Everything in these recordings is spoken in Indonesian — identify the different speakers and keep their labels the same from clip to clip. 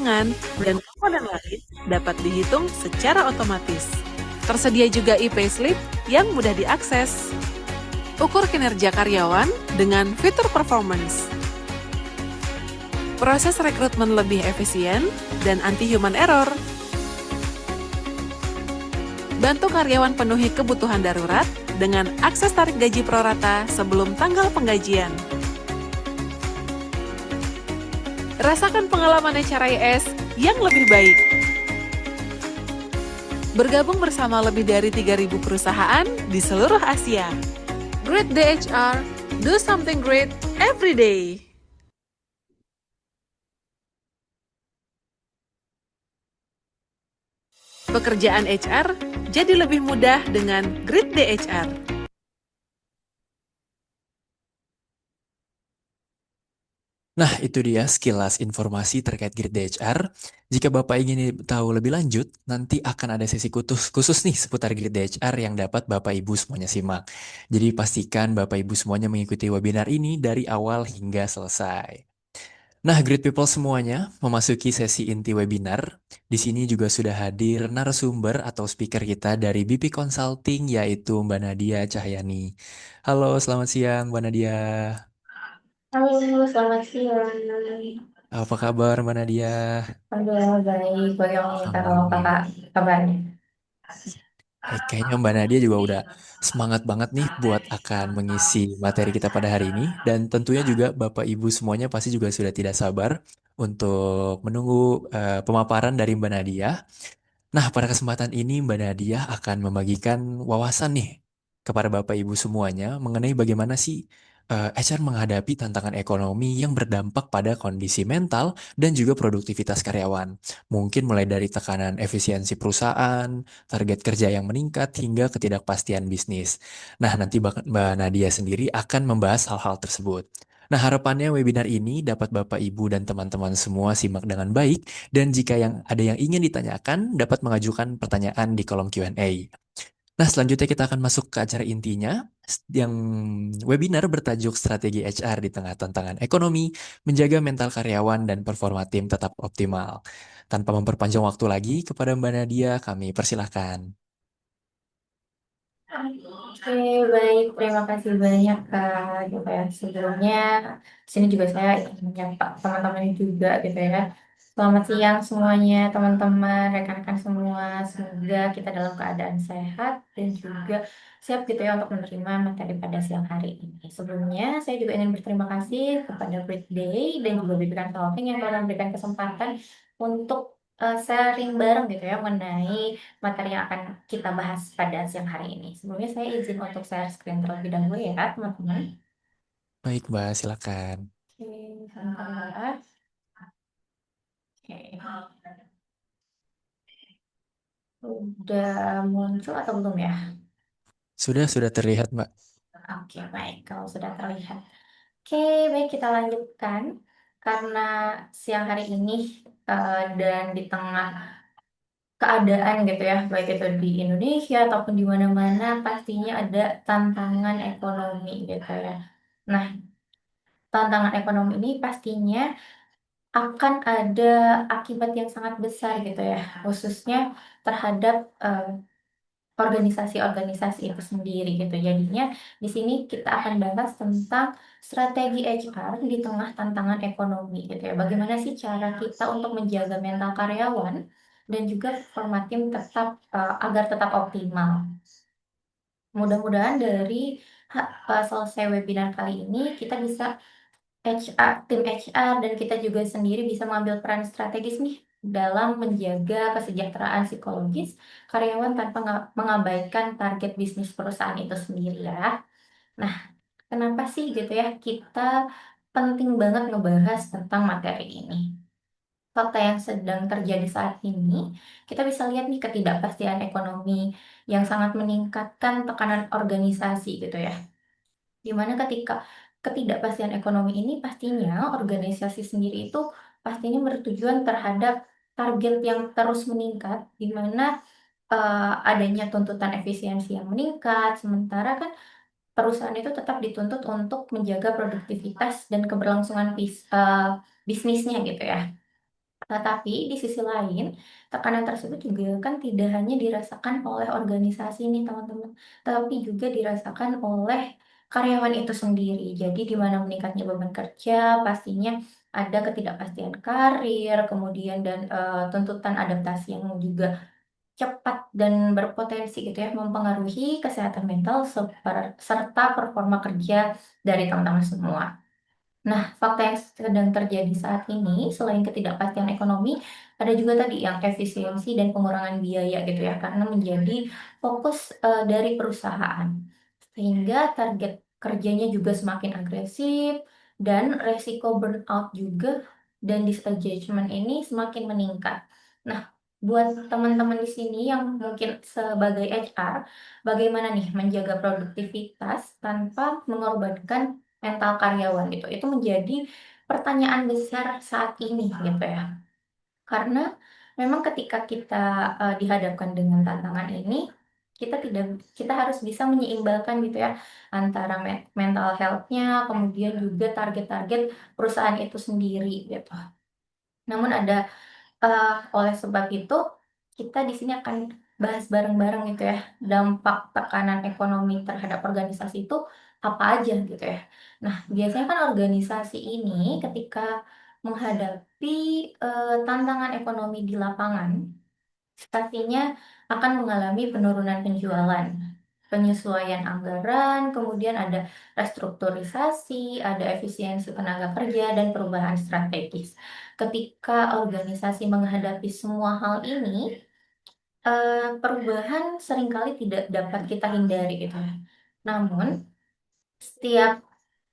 Speaker 1: tangan, dan komponen lain dapat dihitung secara otomatis. Tersedia juga e-payslip yang mudah diakses. Ukur kinerja karyawan dengan fitur performance. Proses rekrutmen lebih efisien dan anti-human error. Bantu karyawan penuhi kebutuhan darurat dengan akses tarik gaji prorata sebelum tanggal penggajian. Rasakan pengalaman HRIS yang lebih baik. Bergabung bersama lebih dari 3.000 perusahaan di seluruh Asia. Great Day HR, do something great every day. Pekerjaan HR jadi lebih mudah dengan Great Day HR.
Speaker 2: Nah, itu dia sekilas informasi terkait Grid DHR. Jika Bapak ingin tahu lebih lanjut, nanti akan ada sesi khusus nih seputar Grid DHR yang dapat Bapak Ibu semuanya simak. Jadi pastikan Bapak Ibu semuanya mengikuti webinar ini dari awal hingga selesai. Nah, Great People semuanya memasuki sesi inti webinar. Di sini juga sudah hadir narasumber atau speaker kita dari BP Consulting yaitu Mbak Nadia Cahyani. Halo, selamat siang Mbak Nadia.
Speaker 3: Halo, selamat siang.
Speaker 2: Apa kabar Mbak Nadia?
Speaker 3: Alhamdulillah baik. Bagaimana nih kalau kakak
Speaker 2: Amin.
Speaker 3: kabarnya?
Speaker 2: Kayaknya Mbak Nadia juga udah semangat banget nih buat akan mengisi materi kita pada hari ini. Dan tentunya juga Bapak Ibu semuanya pasti juga sudah tidak sabar untuk menunggu pemaparan dari Mbak Nadia. Nah, pada kesempatan ini Mbak Nadia akan membagikan wawasan nih kepada Bapak Ibu semuanya mengenai bagaimana sih HR menghadapi tantangan ekonomi yang berdampak pada kondisi mental dan juga produktivitas karyawan. Mungkin mulai dari tekanan efisiensi perusahaan, target kerja yang meningkat, hingga ketidakpastian bisnis. Nah, nanti Mbak Nadia sendiri akan membahas hal-hal tersebut. Nah, harapannya webinar ini dapat Bapak, Ibu, dan teman-teman semua simak dengan baik dan jika ada yang ingin ditanyakan, dapat mengajukan pertanyaan di kolom Q&A. Nah, selanjutnya kita akan masuk ke acara intinya, yang webinar bertajuk Strategi HR di Tengah Tantangan Ekonomi, Menjaga Mental Karyawan dan Performa Tim Tetap Optimal. Tanpa memperpanjang waktu lagi, kepada Mbak Nadia, kami persilahkan.
Speaker 3: Oke, baik. Terima kasih banyak, Kak. Gitu ya. Sebelumnya, sini juga saya ingin menyapa teman-teman juga gitu ya. Selamat siang semuanya, teman-teman, rekan-rekan semua. Semoga kita dalam keadaan sehat dan juga siap gitu ya untuk menerima materi pada siang hari ini. Sebelumnya, saya juga ingin berterima kasih kepada Great Day dan juga BPK Consulting yang telah memberikan kesempatan untuk sharing bareng gitu ya mengenai materi yang akan kita bahas pada siang hari ini. Sebelumnya saya izin untuk share screen terlebih dahulu ya, teman-teman.
Speaker 2: Baik, Mbak, silakan.
Speaker 3: Oke, sebentar. Oke, udah muncul atau belum ya?
Speaker 2: Sudah terlihat, Mbak.
Speaker 3: Oke, baik. Kalau sudah terlihat. Oke, baik kita lanjutkan. Karena siang hari ini dan di tengah keadaan gitu ya, baik itu di Indonesia ataupun di mana-mana, pastinya ada tantangan ekonomi gitu ya. Nah, tantangan ekonomi ini pastinya akan ada akibat yang sangat besar gitu ya, khususnya terhadap organisasi-organisasi itu sendiri gitu. Jadinya di sini kita akan bahas tentang strategi HR di tengah tantangan ekonomi gitu ya. Bagaimana sih cara kita untuk menjaga mental karyawan dan juga performa tim tetap agar tetap optimal. Mudah-mudahan dari selesai webinar kali ini kita bisa tim HR dan kita juga sendiri bisa mengambil peran strategis nih dalam menjaga kesejahteraan psikologis karyawan tanpa mengabaikan target bisnis perusahaan itu sendiri ya. Nah, kenapa sih gitu ya kita penting banget ngebahas tentang materi ini? Fakta yang sedang terjadi saat ini, kita bisa lihat nih ketidakpastian ekonomi yang sangat meningkatkan tekanan organisasi gitu ya. Dimana ketika ketidakpastian ekonomi ini pastinya organisasi sendiri itu pastinya bertujuan terhadap target yang terus meningkat, di mana adanya tuntutan efisiensi yang meningkat, sementara kan perusahaan itu tetap dituntut untuk menjaga produktivitas dan keberlangsungan bisnisnya gitu ya. Tetapi di sisi lain, tekanan tersebut juga kan tidak hanya dirasakan oleh organisasi nih teman-teman, tapi juga dirasakan oleh karyawan itu sendiri. Jadi di mana meningkatnya beban kerja, pastinya ada ketidakpastian karir, kemudian dan tuntutan adaptasi yang juga cepat dan berpotensi gitu ya mempengaruhi kesehatan mental serta performa kerja dari teman-teman semua. Nah, fakta yang sedang terjadi saat ini, selain ketidakpastian ekonomi, ada juga tadi yang efisiensi dan pengurangan biaya gitu ya, karena menjadi fokus dari perusahaan. Sehingga target kerjanya juga semakin agresif dan resiko burnout juga dan disengagement ini semakin meningkat. Nah, buat teman-teman di sini yang mungkin sebagai HR, bagaimana nih menjaga produktivitas tanpa mengorbankan mental karyawan gitu. Itu menjadi pertanyaan besar saat ini gitu ya. Karena memang ketika kita dihadapkan dengan tantangan ini, kita harus bisa menyeimbangkan gitu ya antara mental health-nya, kemudian juga target-target perusahaan itu sendiri gitu. Namun oleh sebab itu, kita di sini akan bahas bareng-bareng gitu ya, dampak tekanan ekonomi terhadap organisasi itu apa aja gitu ya. Nah, biasanya kan organisasi ini ketika menghadapi tantangan ekonomi di lapangan, pastinya akan mengalami penurunan penjualan, penyesuaian anggaran, kemudian ada restrukturisasi, ada efisiensi tenaga kerja, dan perubahan strategis. Ketika organisasi menghadapi semua hal ini, perubahan seringkali tidak dapat kita hindari gitu ya. Namun, setiap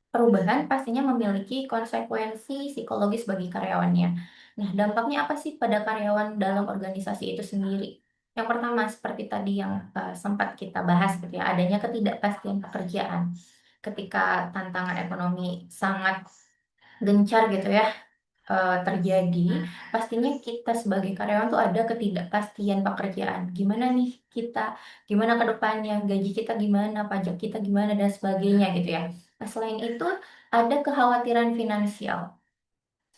Speaker 3: perubahan pastinya memiliki konsekuensi psikologis bagi karyawannya. Nah, dampaknya apa sih pada karyawan dalam organisasi itu sendiri? Yang pertama, seperti tadi yang sempat kita bahas gitu ya, adanya ketidakpastian pekerjaan. Ketika tantangan ekonomi sangat gencar gitu ya, terjadi, pastinya kita sebagai karyawan tuh ada ketidakpastian pekerjaan. Gimana nih kita, gimana ke depannya, gaji kita gimana, pajak kita gimana, dan sebagainya gitu ya. Nah, selain itu ada kekhawatiran finansial.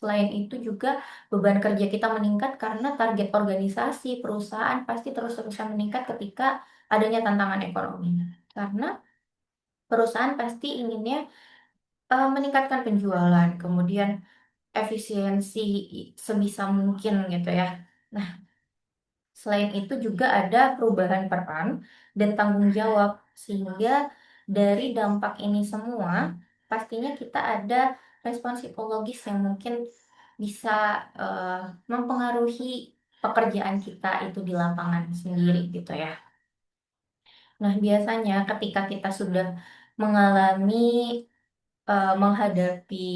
Speaker 3: Selain itu juga beban kerja kita meningkat karena target organisasi, perusahaan pasti terus-terusan meningkat ketika adanya tantangan ekonomi. Karena perusahaan pasti inginnya meningkatkan penjualan, kemudian efisiensi sebisa mungkin gitu ya. Nah, selain itu juga ada perubahan peran dan tanggung jawab, sehingga dari dampak ini semua, pastinya kita ada respon psikologis yang mungkin bisa mempengaruhi pekerjaan kita itu di lapangan sendiri gitu ya. Nah, biasanya ketika kita sudah mengalami menghadapi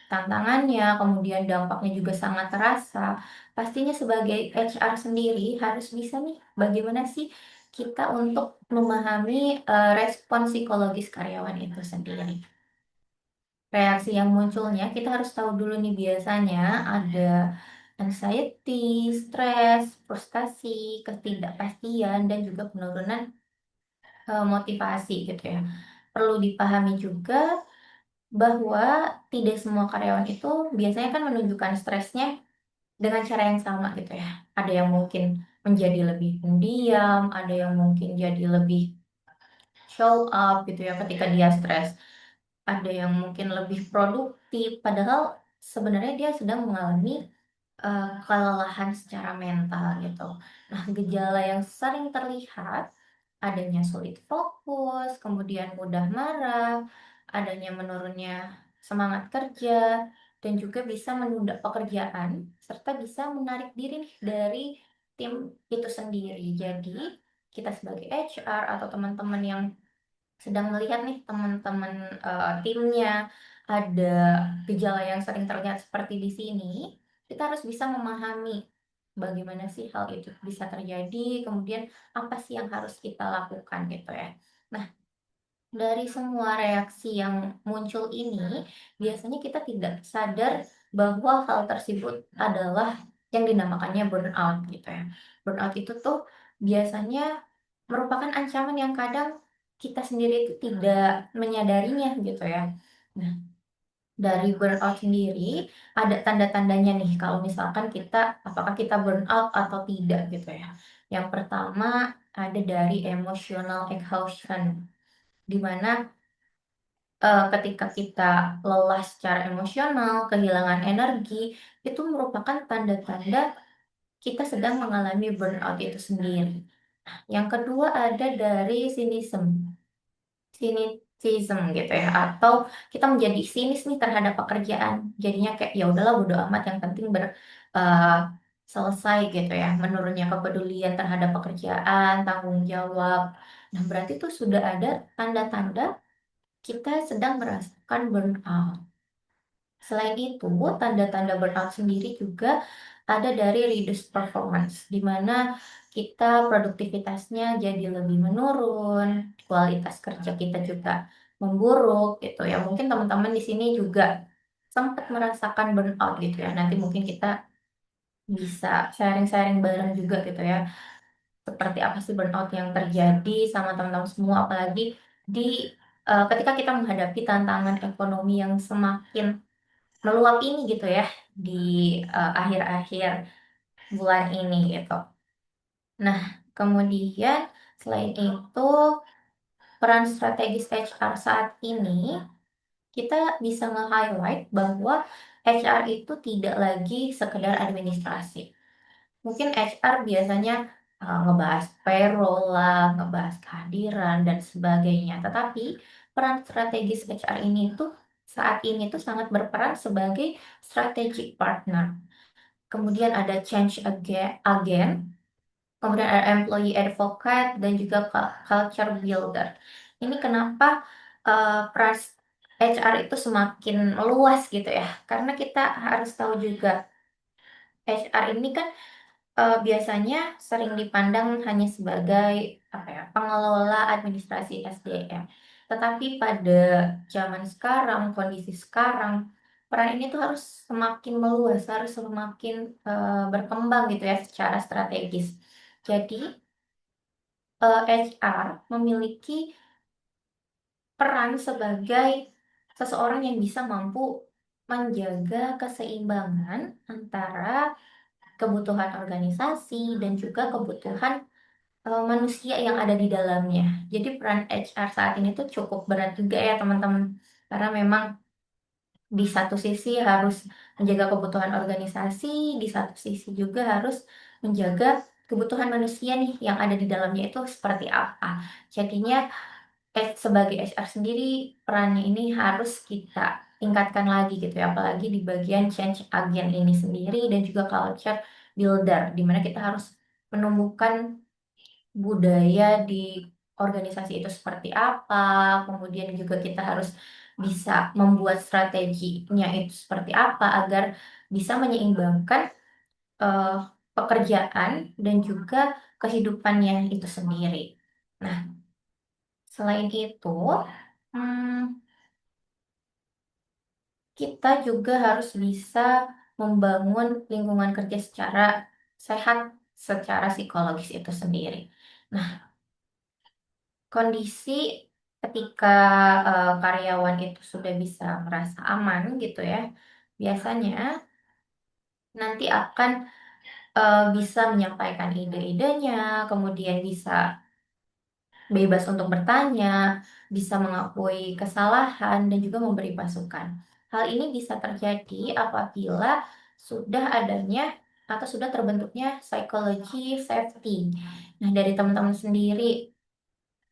Speaker 3: tantangannya, kemudian dampaknya juga sangat terasa. Pastinya sebagai HR sendiri harus bisa nih, bagaimana sih kita untuk memahami respon psikologis karyawan itu sendiri. Reaksi yang munculnya, kita harus tahu dulu nih biasanya ada anxiety, stres, frustasi, ketidakpastian, dan juga penurunan motivasi gitu ya. Perlu dipahami juga bahwa tidak semua karyawan itu biasanya kan menunjukkan stresnya dengan cara yang sama gitu ya. Ada yang mungkin menjadi lebih pendiam, ada yang mungkin jadi lebih show up gitu ya ketika dia stres. Ada yang mungkin lebih produktif, padahal sebenarnya dia sedang mengalami kelelahan secara mental gitu. Nah, gejala yang sering terlihat adanya sulit fokus, kemudian mudah marah, adanya menurunnya semangat kerja, dan juga bisa menunda pekerjaan, serta bisa menarik diri nih dari tim itu sendiri. Jadi, kita sebagai HR atau teman-teman yang sedang melihat nih teman-teman timnya ada gejala yang sering terlihat seperti di sini, kita harus bisa memahami bagaimana sih hal itu bisa terjadi, kemudian apa sih yang harus kita lakukan gitu ya. Nah, dari semua reaksi yang muncul ini, biasanya kita tidak sadar bahwa hal tersebut adalah yang dinamakannya burnout gitu ya. Burnout itu tuh biasanya merupakan ancaman yang kadang kita sendiri itu tidak menyadarinya gitu ya. Nah, Dari burnout sendiri ada tanda-tandanya nih kalau misalkan kita apakah kita burnout atau tidak gitu ya. Yang pertama ada dari emotional exhaustion, di mana ketika kita lelah secara emosional, kehilangan energi, itu merupakan tanda-tanda kita sedang mengalami burnout itu sendiri. Yang kedua ada dari cynicism gitu ya, atau kita menjadi sinis nih terhadap pekerjaan. Jadinya kayak ya udahlah bodo amat, yang penting eh, selesai gitu ya. Menurunnya kepedulian terhadap pekerjaan, tanggung jawab. Nah, berarti itu sudah ada tanda-tanda kita sedang merasakan burnout. Selain itu, tanda-tanda burnout sendiri juga ada dari reduced performance, di mana kita produktivitasnya jadi lebih menurun, kualitas kerja kita juga memburuk gitu ya. Mungkin teman-teman di sini juga sempat merasakan burnout gitu ya. Nanti mungkin kita bisa sharing-sharing bareng juga gitu ya. Seperti apa sih burnout yang terjadi sama teman-teman semua, apalagi di ketika kita menghadapi tantangan ekonomi yang semakin meluap ini gitu ya di akhir-akhir bulan ini gitu. Nah, kemudian selain itu peran strategis HR saat ini kita bisa nge-highlight bahwa HR itu tidak lagi sekedar administrasi. Mungkin HR biasanya ngebahas payroll lah, ngebahas kehadiran dan sebagainya. Tetapi peran strategis HR ini tuh saat ini tuh sangat berperan sebagai strategic partner. Kemudian ada agent, kemudian ada employee advocate dan juga culture builder. Ini kenapa peran HR itu semakin luas gitu ya? Karena kita harus tahu juga HR ini kan biasanya sering dipandang hanya sebagai apa ya, pengelola administrasi SDM. Tetapi pada zaman sekarang, kondisi sekarang, peran ini tuh harus semakin meluas, harus semakin berkembang gitu ya secara strategis. Jadi HR memiliki peran sebagai seseorang yang bisa mampu menjaga keseimbangan antara kebutuhan organisasi dan juga kebutuhan manusia yang ada di dalamnya. Jadi peran HR saat ini tuh cukup berat juga ya teman-teman. Karena memang di satu sisi harus menjaga kebutuhan organisasi, di satu sisi juga harus menjaga kebutuhan manusia nih yang ada di dalamnya itu seperti apa. Jadinya sebagai HR sendiri perannya ini harus kita tingkatkan lagi gitu ya, apalagi di bagian change agent ini sendiri dan juga culture builder, di mana kita harus menumbuhkan budaya di organisasi itu seperti apa, kemudian juga kita harus bisa membuat strateginya itu seperti apa agar bisa menyeimbangkan eh, pekerjaan dan juga kehidupannya itu sendiri. Nah, selain itu, hmm, kita juga harus bisa membangun lingkungan kerja secara sehat, secara psikologis itu sendiri. Nah, kondisi ketika karyawan itu sudah bisa merasa aman gitu ya, biasanya nanti akan bisa menyampaikan ide-idenya, kemudian bisa bebas untuk bertanya, bisa mengakui kesalahan, dan juga memberi masukan. Hal ini bisa terjadi apabila sudah adanya atau sudah terbentuknya psychology safety. Nah, dari teman-teman sendiri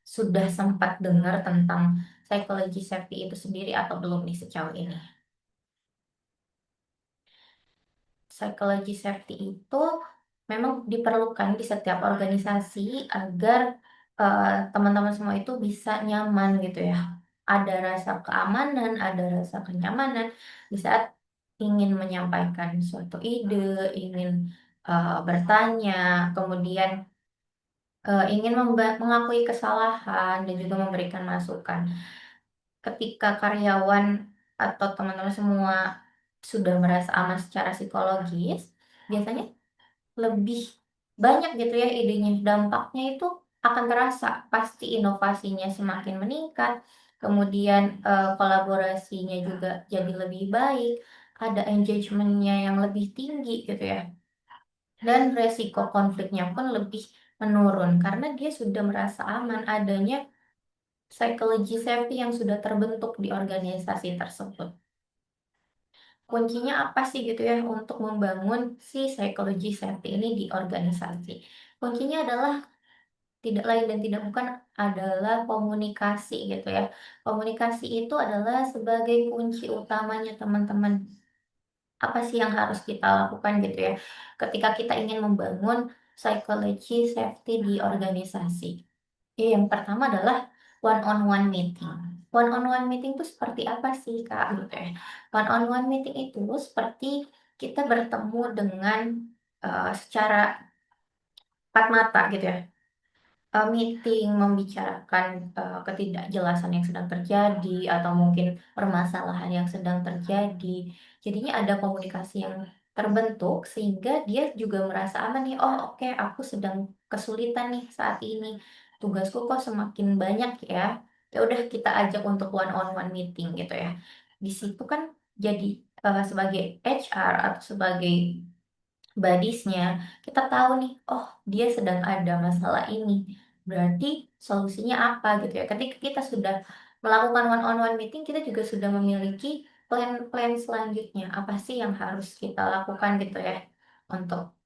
Speaker 3: sudah sempat dengar tentang psychology safety itu sendiri atau belum nih sejauh ini? Psychology safety itu memang diperlukan di setiap organisasi agar teman-teman semua itu bisa nyaman gitu ya. Ada rasa keamanan, ada rasa kenyamanan di saat ingin menyampaikan suatu ide, ingin bertanya, kemudian ingin mengakui kesalahan dan juga memberikan masukan. Ketika karyawan atau teman-teman semua sudah merasa aman secara psikologis, biasanya lebih banyak gitu ya idenya. Dampaknya itu akan terasa, pasti inovasinya semakin meningkat, kemudian kolaborasinya juga jadi lebih baik, ada engagementnya yang lebih tinggi gitu ya, dan resiko konfliknya pun lebih menurun karena dia sudah merasa aman adanya psychology safety yang sudah terbentuk di organisasi tersebut. Kuncinya apa sih gitu ya untuk membangun si psychology safety ini di organisasi? Kuncinya adalah tidak lain dan tidak bukan adalah komunikasi gitu ya. Komunikasi itu adalah sebagai kunci utamanya teman-teman. Apa sih yang harus kita lakukan gitu ya ketika kita ingin membangun psychology safety di organisasi? Yang pertama adalah one on one meeting. One on one meeting itu seperti apa sih Kak gitu ya? One on one meeting itu seperti kita bertemu dengan secara empat mata gitu ya, meeting membicarakan ketidakjelasan yang sedang terjadi atau mungkin permasalahan yang sedang terjadi. Jadinya ada komunikasi yang terbentuk sehingga dia juga merasa aman nih. Oh, oke, aku sedang kesulitan nih saat ini. Tugasku kok semakin banyak ya. Ya udah kita ajak untuk one on one meeting gitu ya. Di situ kan jadi sebagai HR atau sebagai buddies-nya, kita tahu nih, oh dia sedang ada masalah ini. Berarti solusinya apa gitu ya. Ketika kita sudah melakukan one on one meeting, kita juga sudah memiliki plan-plan selanjutnya. Apa sih yang harus kita lakukan gitu ya untuk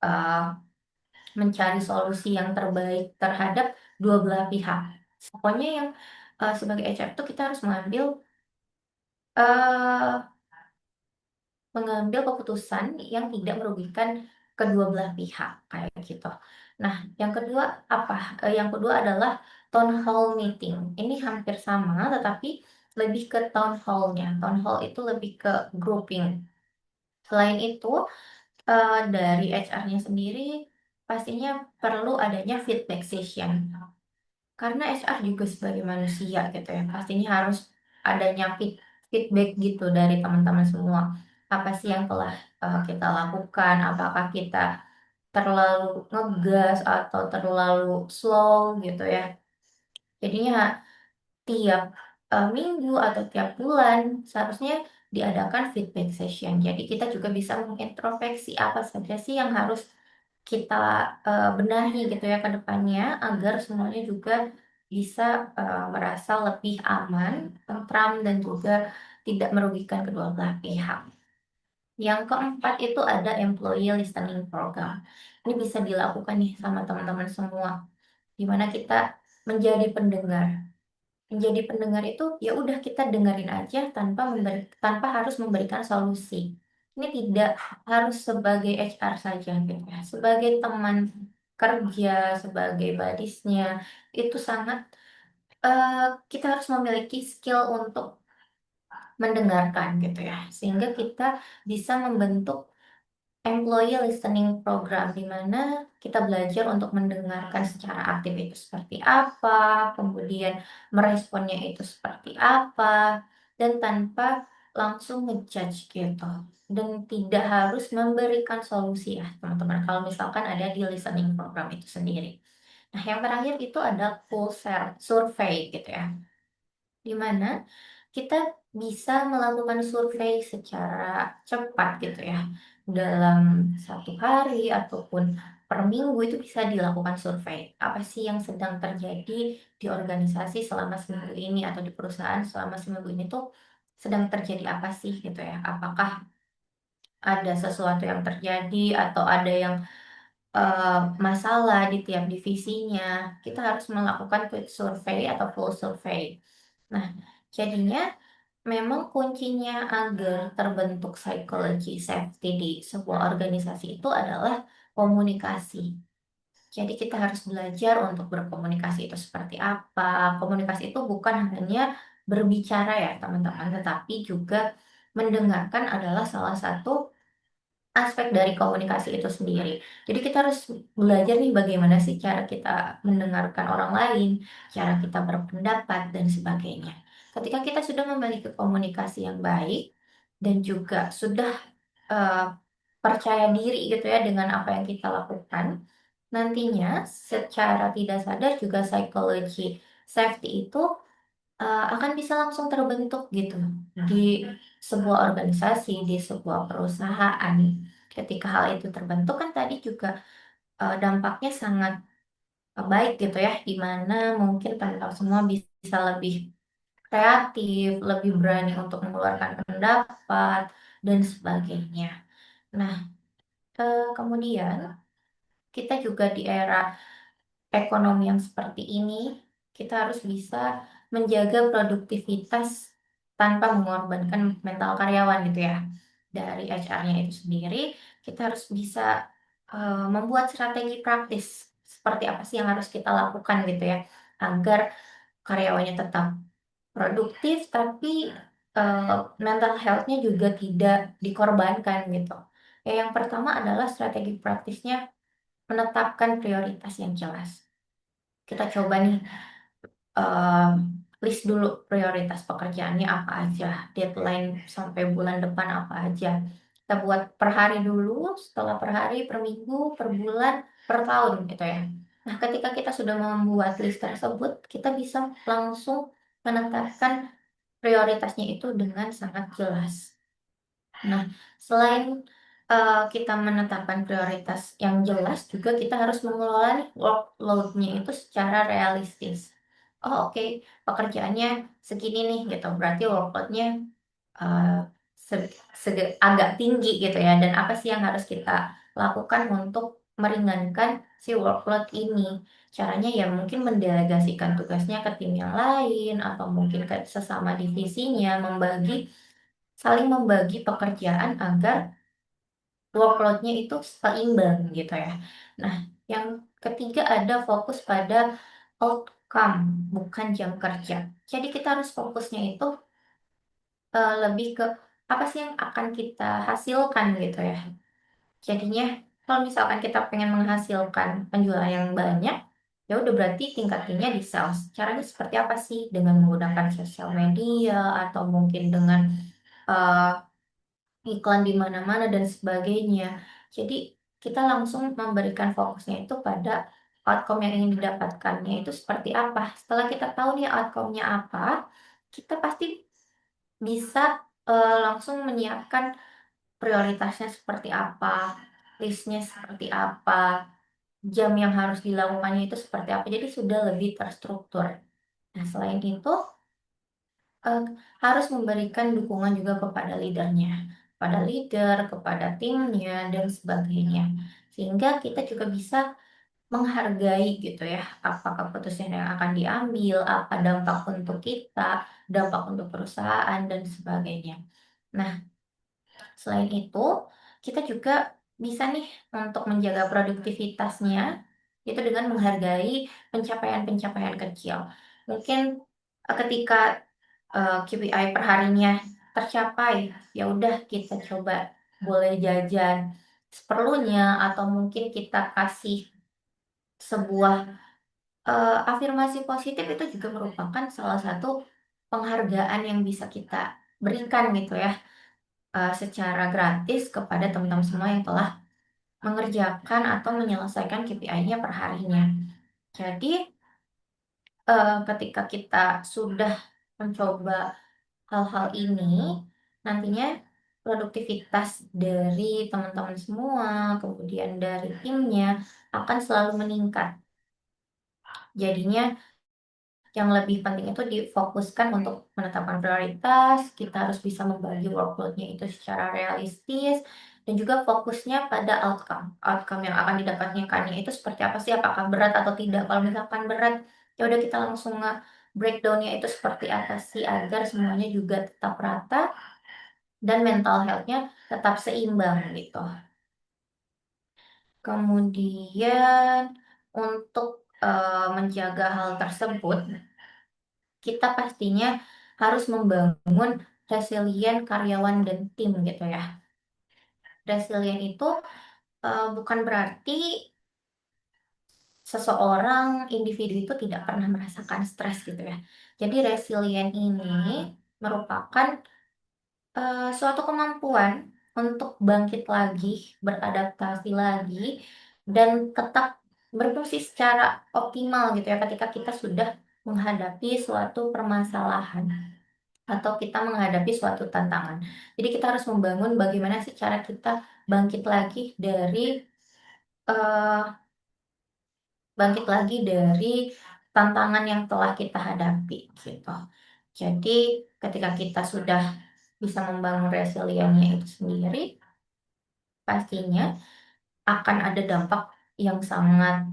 Speaker 3: mencari solusi yang terbaik terhadap dua belah pihak. Pokoknya yang sebagai HR itu kita harus uh, mengambil keputusan yang tidak merugikan kedua belah pihak kayak gitu. Nah, yang kedua apa? Yang kedua adalah town hall meeting. Ini hampir sama tetapi lebih ke town hall-nya. Town hall itu lebih ke grouping. Selain itu, dari HR-nya sendiri pastinya perlu adanya feedback session. Karena HR juga sebagai manusia gitu ya, pastinya harus adanya feedback gitu dari teman-teman semua. Apa sih yang telah kita lakukan? Apakah kita terlalu ngegas atau terlalu slow gitu ya? Jadinya tiap minggu atau tiap bulan seharusnya diadakan feedback session. Jadi kita juga bisa mengintrospeksi apa saja sih yang harus kita benahi gitu ya ke depannya agar semuanya juga bisa merasa lebih aman, tentram dan juga tidak merugikan kedua belah pihak. Yang keempat itu ada employee listening program. Ini bisa dilakukan nih sama teman-teman semua, di mana kita menjadi pendengar. Menjadi pendengar itu ya udah kita dengerin aja tanpa harus memberikan solusi. Ini tidak harus sebagai HR saja gitu ya. Sebagai teman kerja, sebagai badisnya itu sangat kita harus memiliki skill untuk mendengarkan gitu ya. Sehingga kita bisa membentuk employee listening program di mana kita belajar untuk mendengarkan secara aktif itu seperti apa, kemudian meresponnya itu seperti apa, dan tanpa langsung ngejudge gitu. Dan tidak harus memberikan solusi ya teman-teman kalau misalkan ada di listening program itu sendiri. Nah yang terakhir itu ada pulse survey gitu ya, di mana kita bisa melakukan survei secara cepat gitu ya. Dalam satu hari ataupun per minggu itu bisa dilakukan survei. Apa sih yang sedang terjadi di organisasi selama seminggu ini atau di perusahaan selama seminggu ini tuh sedang terjadi apa sih gitu ya. Apakah ada sesuatu yang terjadi atau ada yang masalah di tiap divisinya. Kita harus melakukan quick survey atau full survey. Nah, jadinya memang kuncinya agar terbentuk psychology safety di sebuah organisasi itu adalah komunikasi. Jadi kita harus belajar untuk berkomunikasi itu seperti apa. Komunikasi itu bukan hanya berbicara ya teman-teman, tetapi juga mendengarkan adalah salah satu aspek dari komunikasi itu sendiri. Jadi kita harus belajar nih bagaimana sih cara kita mendengarkan orang lain, cara kita berpendapat dan sebagainya. Ketika kita sudah memiliki komunikasi yang baik dan juga sudah eh, percaya diri gitu ya dengan apa yang kita lakukan, nantinya secara tidak sadar juga psychology safety itu akan bisa langsung terbentuk gitu di sebuah organisasi, di sebuah perusahaan. Ketika hal itu terbentuk kan tadi juga dampaknya sangat baik gitu ya, di mana mungkin teman-teman semua bisa lebih kreatif, lebih berani untuk mengeluarkan pendapat dan sebagainya. Nah, kemudian kita juga di era ekonomi yang seperti ini, kita harus bisa menjaga produktivitas tanpa mengorbankan mental karyawan gitu ya. Dari HR-nya itu sendiri, kita harus bisa membuat strategi praktis seperti apa sih yang harus kita lakukan gitu ya, agar karyawannya tetap produktif tapi mental health-nya juga tidak dikorbankan gitu. Ya, yang pertama adalah strategi praktisnya menetapkan prioritas yang jelas. Kita coba nih eee, list dulu prioritas pekerjaannya apa aja, deadline sampai bulan depan apa aja. Kita buat per hari dulu, setelah per hari, per minggu, per bulan, per tahun gitu ya. Nah, ketika kita sudah membuat list tersebut, kita bisa langsung menetapkan prioritasnya itu dengan sangat jelas. Nah, selain kita menetapkan prioritas yang jelas, juga kita harus mengelola nih workload-nya itu secara realistis. Oh, oke, pekerjaannya segini nih gitu, berarti workload-nya eee, agak tinggi gitu ya, dan apa sih yang harus kita lakukan untuk meringankan si workload ini. Caranya ya mungkin mendelegasikan tugasnya ke tim yang lain, atau mungkin ke sesama divisinya, saling membagi pekerjaan agar workload-nya itu seimbang gitu ya. Nah, yang ketiga ada fokus pada outcome, bukan jam kerja. Jadi kita harus fokusnya itu lebih ke apa sih yang akan kita hasilkan gitu ya. Jadinya kalau misalkan kita pengen menghasilkan penjualan yang banyak, ya udah berarti tingkatinnya di sales. Caranya seperti apa sih? Dengan menggunakan sosial media atau mungkin dengan eee iklan di mana-mana dan sebagainya. Jadi kita langsung memberikan fokusnya itu pada outcome yang ingin didapatkannya itu seperti apa. Setelah kita tahu nih outcome-nya apa, kita pasti bisa langsung menyiapkan prioritasnya seperti apa, list-nya seperti apa, jam yang harus dilakukannya itu seperti apa. Jadi sudah lebih terstruktur. Nah, selain itu Eee, harus memberikan dukungan juga kepada leader, kepada timnya, dan sebagainya. Sehingga kita juga bisa menghargai gitu ya, apa keputusan yang akan diambil, apa dampak untuk kita, dampak untuk perusahaan, dan sebagainya. Nah, selain itu, kita juga bisa nih untuk menjaga produktivitasnya, itu dengan menghargai pencapaian-pencapaian kecil. Mungkin, ketika, KPI per harinya tercapai, ya udah kita coba boleh jajan seperlunya, atau mungkin kita kasih sebuah, afirmasi positif itu juga merupakan salah satu penghargaan yang bisa kita berikan gitu ya, secara gratis kepada teman-teman semua yang telah mengerjakan atau menyelesaikan KPI-nya per harinya. Jadi, ketika kita sudah mencoba hal-hal ini, nantinya produktivitas dari teman-teman semua, kemudian dari timnya akan selalu meningkat. Jadinya yang lebih penting itu difokuskan untuk menetapkan prioritas, kita harus bisa membagi workload-nya itu secara realistis, dan juga fokusnya pada outcome. Outcome yang akan didapatkannya itu seperti apa sih? Apakah berat atau tidak? Kalau misalkan berat, ya udah kita langsung breakdown-nya itu seperti apa sih agar semuanya juga tetap rata dan mental health-nya tetap seimbang gitu. Kemudian untuk menjaga hal tersebut, kita pastinya harus membangun resilient karyawan dan tim gitu ya. Resilient itu bukan berarti seseorang individu itu tidak pernah merasakan stres gitu ya. Jadi resilient ini merupakan suatu kemampuan untuk bangkit lagi, beradaptasi lagi, dan tetap berfungsi secara optimal gitu ya ketika kita sudah menghadapi suatu permasalahan atau kita menghadapi suatu tantangan. Jadi kita harus membangun bagaimana sih cara kita bangkit lagi dari eh, bangkit lagi dari tantangan yang telah kita hadapi gitu. Jadi ketika kita sudah bisa membangun resiliennya itu sendiri, pastinya akan ada dampak yang sangat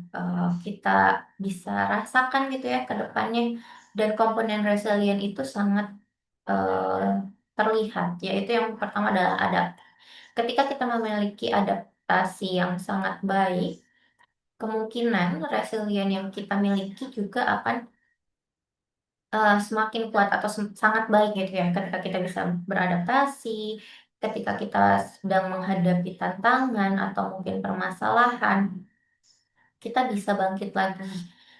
Speaker 3: kita bisa rasakan gitu ya ke depannya. Dan komponen resilient itu sangat eh, terlihat, yaitu yang pertama adalah ketika kita memiliki adaptasi yang sangat baik, kemungkinan resilient yang kita miliki juga akan semakin kuat atau sangat baik gitu ya ketika kita bisa beradaptasi, ketika kita sedang menghadapi tantangan atau mungkin permasalahan, kita bisa bangkit lagi.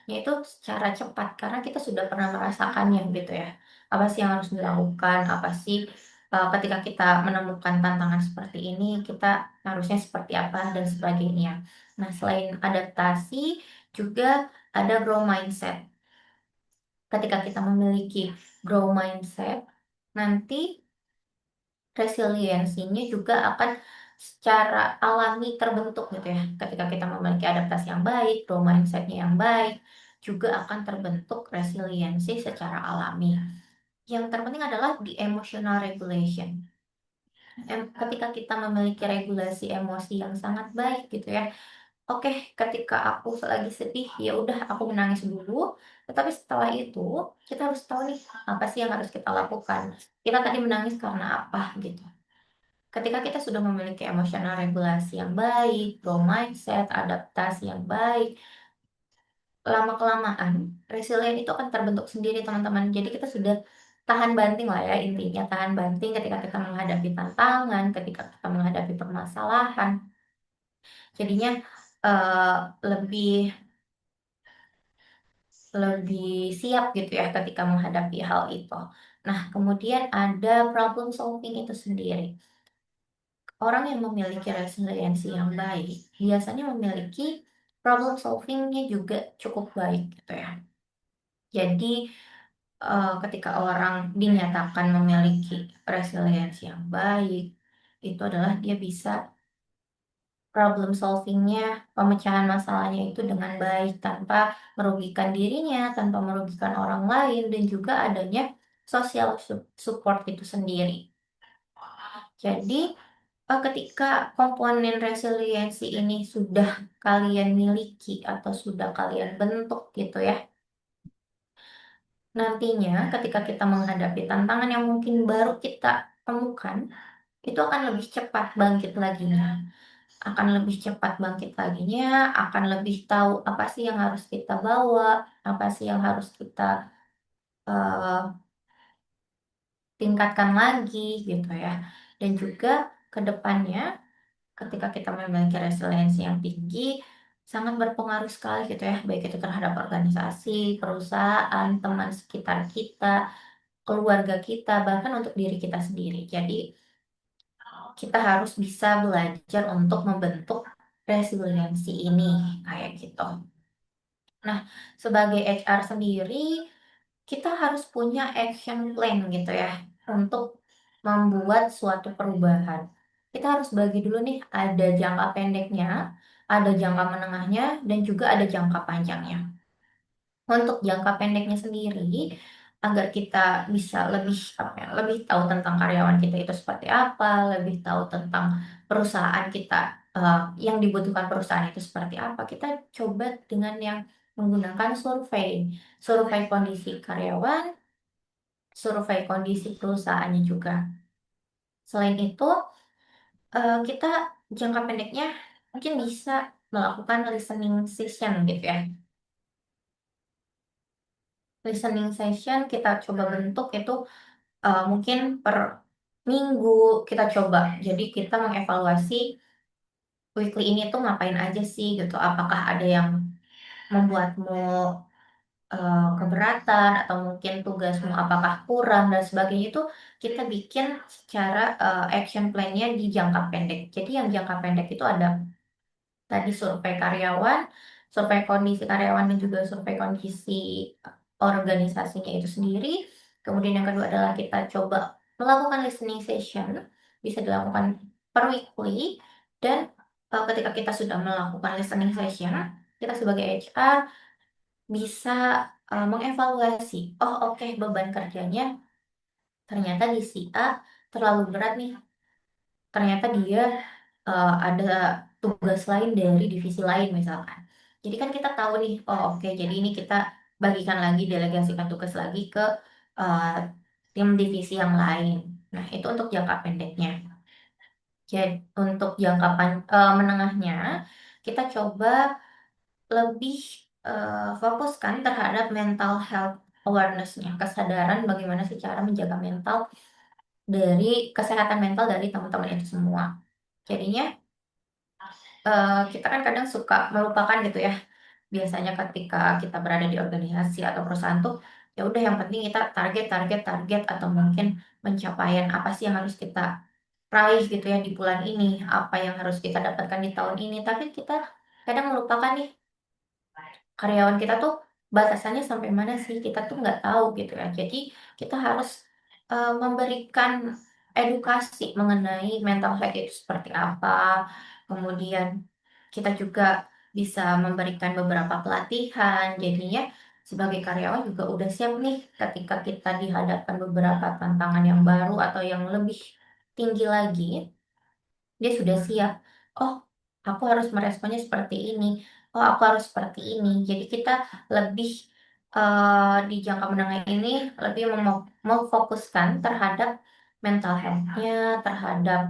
Speaker 3: Yaitu secara cepat karena kita sudah pernah merasakannya gitu ya. Apa sih yang harus dilakukan? Apa sih ketika kita menemukan tantangan seperti ini, kita harusnya seperti apa dan sebagainya. Nah, selain adaptasi, juga ada grow mindset. Ketika kita memiliki grow mindset, nanti resiliensinya juga akan secara alami terbentuk gitu ya. Ketika kita memiliki adaptasi yang baik, grow mindsetnya yang baik, juga akan terbentuk resiliensi secara alami. Yang terpenting adalah di emotional regulation. Ketika kita memiliki regulasi emosi yang sangat baik gitu ya. Oke, ketika aku lagi sedih, ya udah aku menangis dulu. Tetapi setelah itu, kita harus tahu nih apa sih yang harus kita lakukan. Kita tadi menangis karena apa gitu. Ketika kita sudah memiliki emotional regulasi yang baik, grow mindset, adaptasi yang baik, lama-kelamaan resilient itu akan terbentuk sendiri teman-teman. Jadi kita sudah tahan banting lah ya intinya, tahan banting ketika kita menghadapi tantangan, ketika kita menghadapi permasalahan. Jadinya eh, lebih lebih siap gitu ya ketika menghadapi hal itu. Nah, kemudian ada problem solving itu sendiri. Orang yang memiliki resiliensi yang baik biasanya memiliki problem solvingnya juga cukup baik gitu ya. Jadi ketika orang dinyatakan memiliki resiliensi yang baik, itu adalah dia bisa problem solvingnya, pemecahan masalahnya itu dengan baik tanpa merugikan dirinya, tanpa merugikan orang lain, dan juga adanya social support itu sendiri. Jadi ketika komponen resiliensi ini sudah kalian miliki atau sudah kalian bentuk gitu ya, nantinya ketika kita menghadapi tantangan yang mungkin baru kita temukan, itu akan lebih cepat bangkit laginya. Akan lebih cepat bangkit laginya, akan lebih tahu apa sih yang harus kita bawa, apa sih yang harus kita eh, tingkatkan lagi gitu ya. Dan juga ke depannya ketika kita memiliki resiliensi yang tinggi, sangat berpengaruh sekali gitu ya, baik itu terhadap organisasi, perusahaan, teman sekitar kita, keluarga kita, bahkan untuk diri kita sendiri. Jadi, kita harus bisa belajar untuk membentuk resiliensi ini, kayak gitu. Nah, sebagai HR sendiri, kita harus punya action plan gitu ya, untuk membuat suatu perubahan. Kita harus bagi dulu nih, ada jangka pendeknya, ada jangka menengahnya, dan juga ada jangka panjangnya. Untuk jangka pendeknya sendiri, agar kita bisa lebih apa ya, lebih tahu tentang karyawan kita itu seperti apa, lebih tahu tentang perusahaan kita, yang dibutuhkan perusahaan itu seperti apa. Kita coba dengan yang menggunakan survei, survei kondisi karyawan, survei kondisi perusahaannya juga. Selain itu, kita jangka pendeknya mungkin bisa melakukan listening session gitu ya. Listening session kita coba bentuk itu mungkin per minggu kita coba. Jadi kita mengevaluasi weekly ini tuh ngapain aja sih gitu. Apakah ada yang membuatmu keberatan atau mungkin tugasmu apakah kurang dan sebagainya itu kita bikin secara action plan-nya di jangka pendek. Jadi yang jangka pendek itu ada tadi survei karyawan, survei kondisi karyawan dan juga survei kondisi organisasinya itu sendiri. Kemudian yang kedua adalah kita coba melakukan listening session, bisa dilakukan per weekly, dan ketika kita sudah melakukan listening session, kita sebagai HR bisa mengevaluasi, oh oke, beban kerjanya ternyata di si A terlalu berat nih, ternyata dia ada tugas lain dari divisi lain misalkan. Jadi kan kita tahu nih, oh oke, jadi ini kita bagikan lagi, delegasikan tugas lagi ke uh, tim divisi yang lain. Nah, itu untuk jangka pendeknya. Jadi untuk menengahnya, kita coba lebih fokuskan terhadap mental health awareness-nya, kesadaran bagaimana sih cara menjaga mental dari kesehatan mental dari teman-teman itu semua. Jadinya kita kan kadang suka melupakan gitu ya. Biasanya ketika kita berada di organisasi atau perusahaan tuh, ya udah yang penting kita target, target, target, atau mungkin pencapaian apa sih yang harus kita raih gitu ya di bulan ini, apa yang harus kita dapatkan di tahun ini. Tapi kita kadang melupakan nih, karyawan kita tuh batasannya sampai mana sih, kita tuh nggak tahu gitu ya. Jadi kita harus memberikan edukasi mengenai mental health itu seperti apa. Kemudian kita juga bisa memberikan beberapa pelatihan. Jadinya sebagai karyawan juga udah siap nih ketika kita dihadapkan beberapa tantangan yang baru atau yang lebih tinggi lagi, dia sudah siap. Oh, aku harus meresponnya seperti ini. Oh, aku harus seperti ini. Jadi kita lebih di jangka menengah ini lebih memfokuskan terhadap mental health-nya, terhadap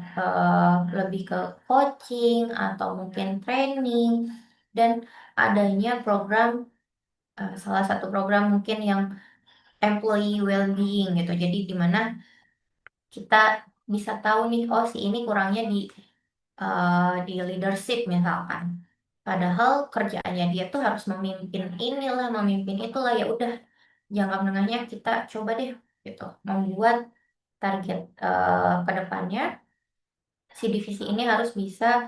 Speaker 3: lebih ke coaching atau mungkin training, dan adanya program, salah satu program mungkin yang employee well-being gitu. Jadi di mana kita bisa tahu nih, oh si ini kurangnya di leadership misalkan. Padahal kerjaannya dia tuh harus memimpin inilah, memimpin itulah, ya udah jangka menengahnya kita coba deh gitu membuat target ke depannya si divisi ini harus bisa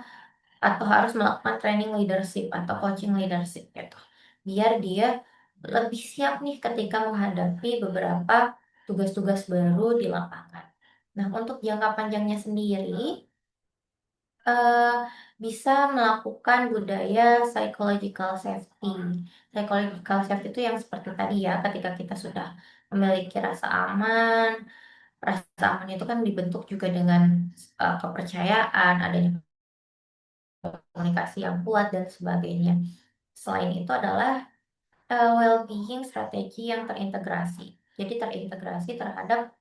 Speaker 3: atau harus melakukan training leadership atau coaching leadership gitu. Biar dia lebih siap nih ketika menghadapi beberapa tugas-tugas baru di lapangan. Nah, untuk jangka panjangnya sendiri, eh, bisa melakukan budaya psychological safety. Psychological safety itu yang seperti tadi ya, ketika kita sudah memiliki rasa aman itu kan dibentuk juga dengan kepercayaan, adanya komunikasi yang kuat dan sebagainya. Selain itu adalah well-being strategi yang terintegrasi. Jadi terintegrasi terhadap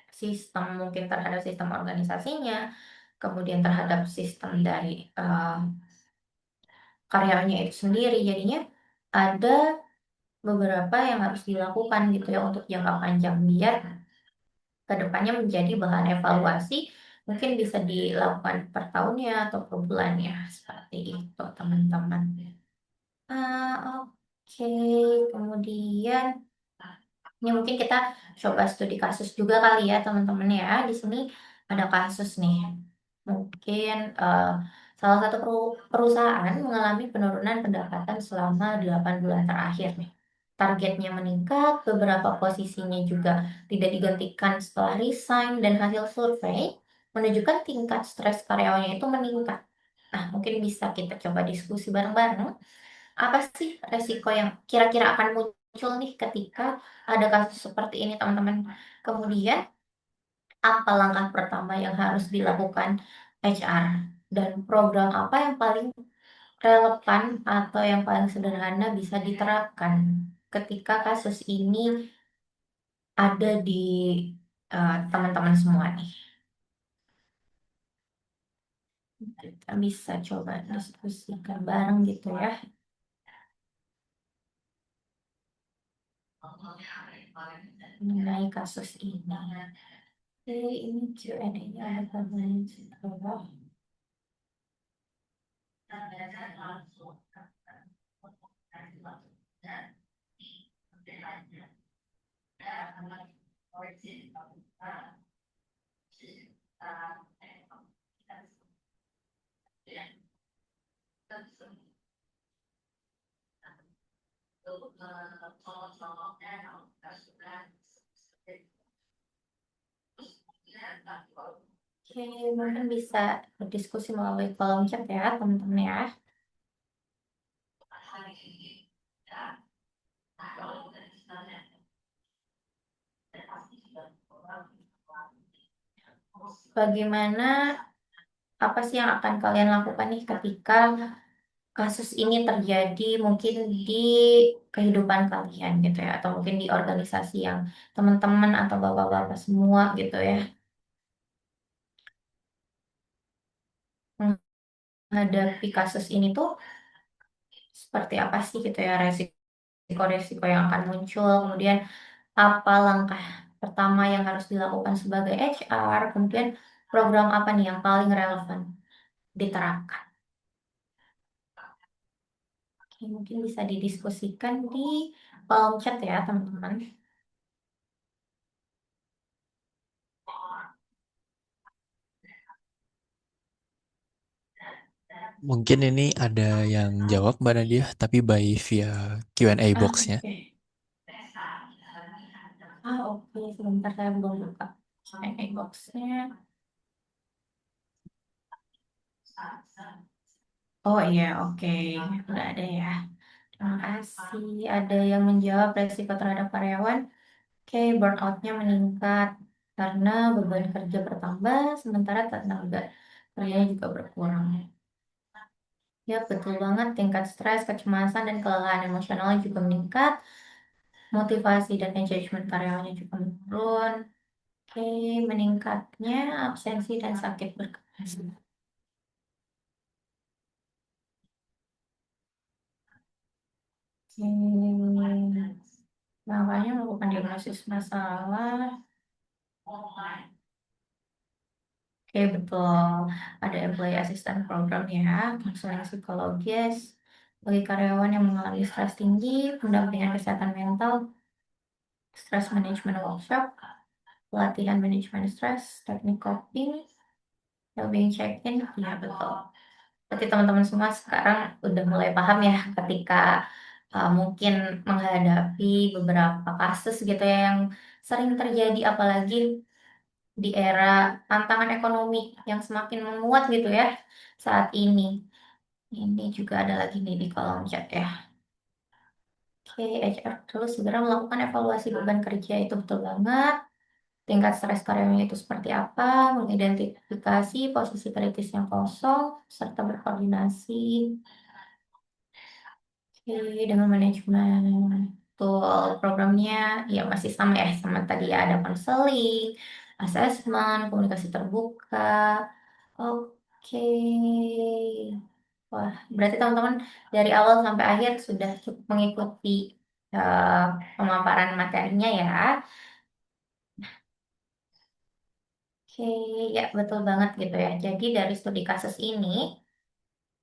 Speaker 3: sistem, mungkin terhadap sistem organisasinya, kemudian terhadap sistem dari karyawannya itu sendiri. Jadinya ada beberapa yang harus dilakukan gitu ya untuk jangka panjang biar kedepannya menjadi bahan evaluasi, mungkin bisa dilakukan per tahunnya atau per bulannya seperti itu teman-teman. Oke, kemudian ini mungkin kita coba studi kasus juga kali ya teman-teman ya. Di sini ada kasus nih. Mungkin salah satu perusahaan mengalami penurunan pendapatan selama 8 bulan terakhir nih. Targetnya meningkat, beberapa posisinya juga tidak digantikan setelah resign, dan hasil survei menunjukkan tingkat stres karyawannya itu meningkat. Nah, mungkin bisa kita coba diskusi bareng-bareng. Apa sih resiko yang kira-kira akan muncul nih ketika ada kasus seperti ini, teman-teman? Kemudian, apa langkah pertama yang harus dilakukan HR? Dan program apa yang paling relevan atau yang paling sederhana bisa diterapkan ketika kasus ini ada di teman-teman semua nih? Kita bisa coba diskusikan bareng gitu ya mengenai kasus ini. Oke, ini Q&A-nya ada pertanyaan di bawah. Oke, mungkin bisa berdiskusi melalui kolom chat ya, teman-teman ya. Bagaimana, apa sih yang akan kalian lakukan nih ketika kasus ini terjadi mungkin di kehidupan kalian gitu ya, atau mungkin di organisasi yang teman-teman atau bapak-bapak semua gitu ya, menghadapi kasus ini tuh seperti apa sih gitu ya, resiko-resiko yang akan muncul, kemudian apa langkah pertama yang harus dilakukan sebagai HR, kemudian program apa nih yang paling relevan diterapkan. Oke, mungkin bisa didiskusikan di kolom chat ya teman-teman.
Speaker 2: Mungkin ini ada yang jawab Mbak Nadia, tapi by via Q&A
Speaker 3: Ah,
Speaker 2: box-nya.
Speaker 3: oke. Ah, oke. Sebentar saya belum buka box-nya. Oh iya, oke. Udah ada ya. Terima kasih. Ada yang menjawab resiko terhadap karyawan. Oke, burnout-nya meningkat karena beban kerja bertambah, sementara tenaga kerjanya juga berkurang. Ya, betul banget. Tingkat stres, kecemasan, dan kelelahan emosional juga meningkat. Motivasi dan engagement karyawannya juga menurun. Oke, meningkatnya absensi dan sakit berkelanjutan. Makanya melakukan diagnosis masalah. Oke, betul. Ada employee assistance program ya, konseling psikologis bagi karyawan yang mengalami stres tinggi, pendampingan kesehatan mental, stress management workshop, pelatihan manajemen stres, teknik coping, well-being check-in. Iya, betul. Berarti teman-teman semua sekarang udah mulai paham ya ketika mungkin menghadapi beberapa kasus gitu ya yang sering terjadi apalagi di era tantangan ekonomi yang semakin menguat gitu ya saat ini. Ini juga ada lagi nih di kolom chat ya. Oke, HR terus segera melakukan evaluasi beban kerja itu betul banget. Tingkat stres karyawannya itu seperti apa, mengidentifikasi posisi kritis yang kosong, serta berkoordinasi. Oke, dengan manajemen tool programnya ya masih sama ya sama tadi ya ada konseling, asesmen, komunikasi terbuka. Oke. Wah, berarti teman-teman dari awal sampai akhir sudah cukup mengikuti eh, pemaparan materinya ya. Oke, ya betul banget gitu ya. Jadi dari studi kasus ini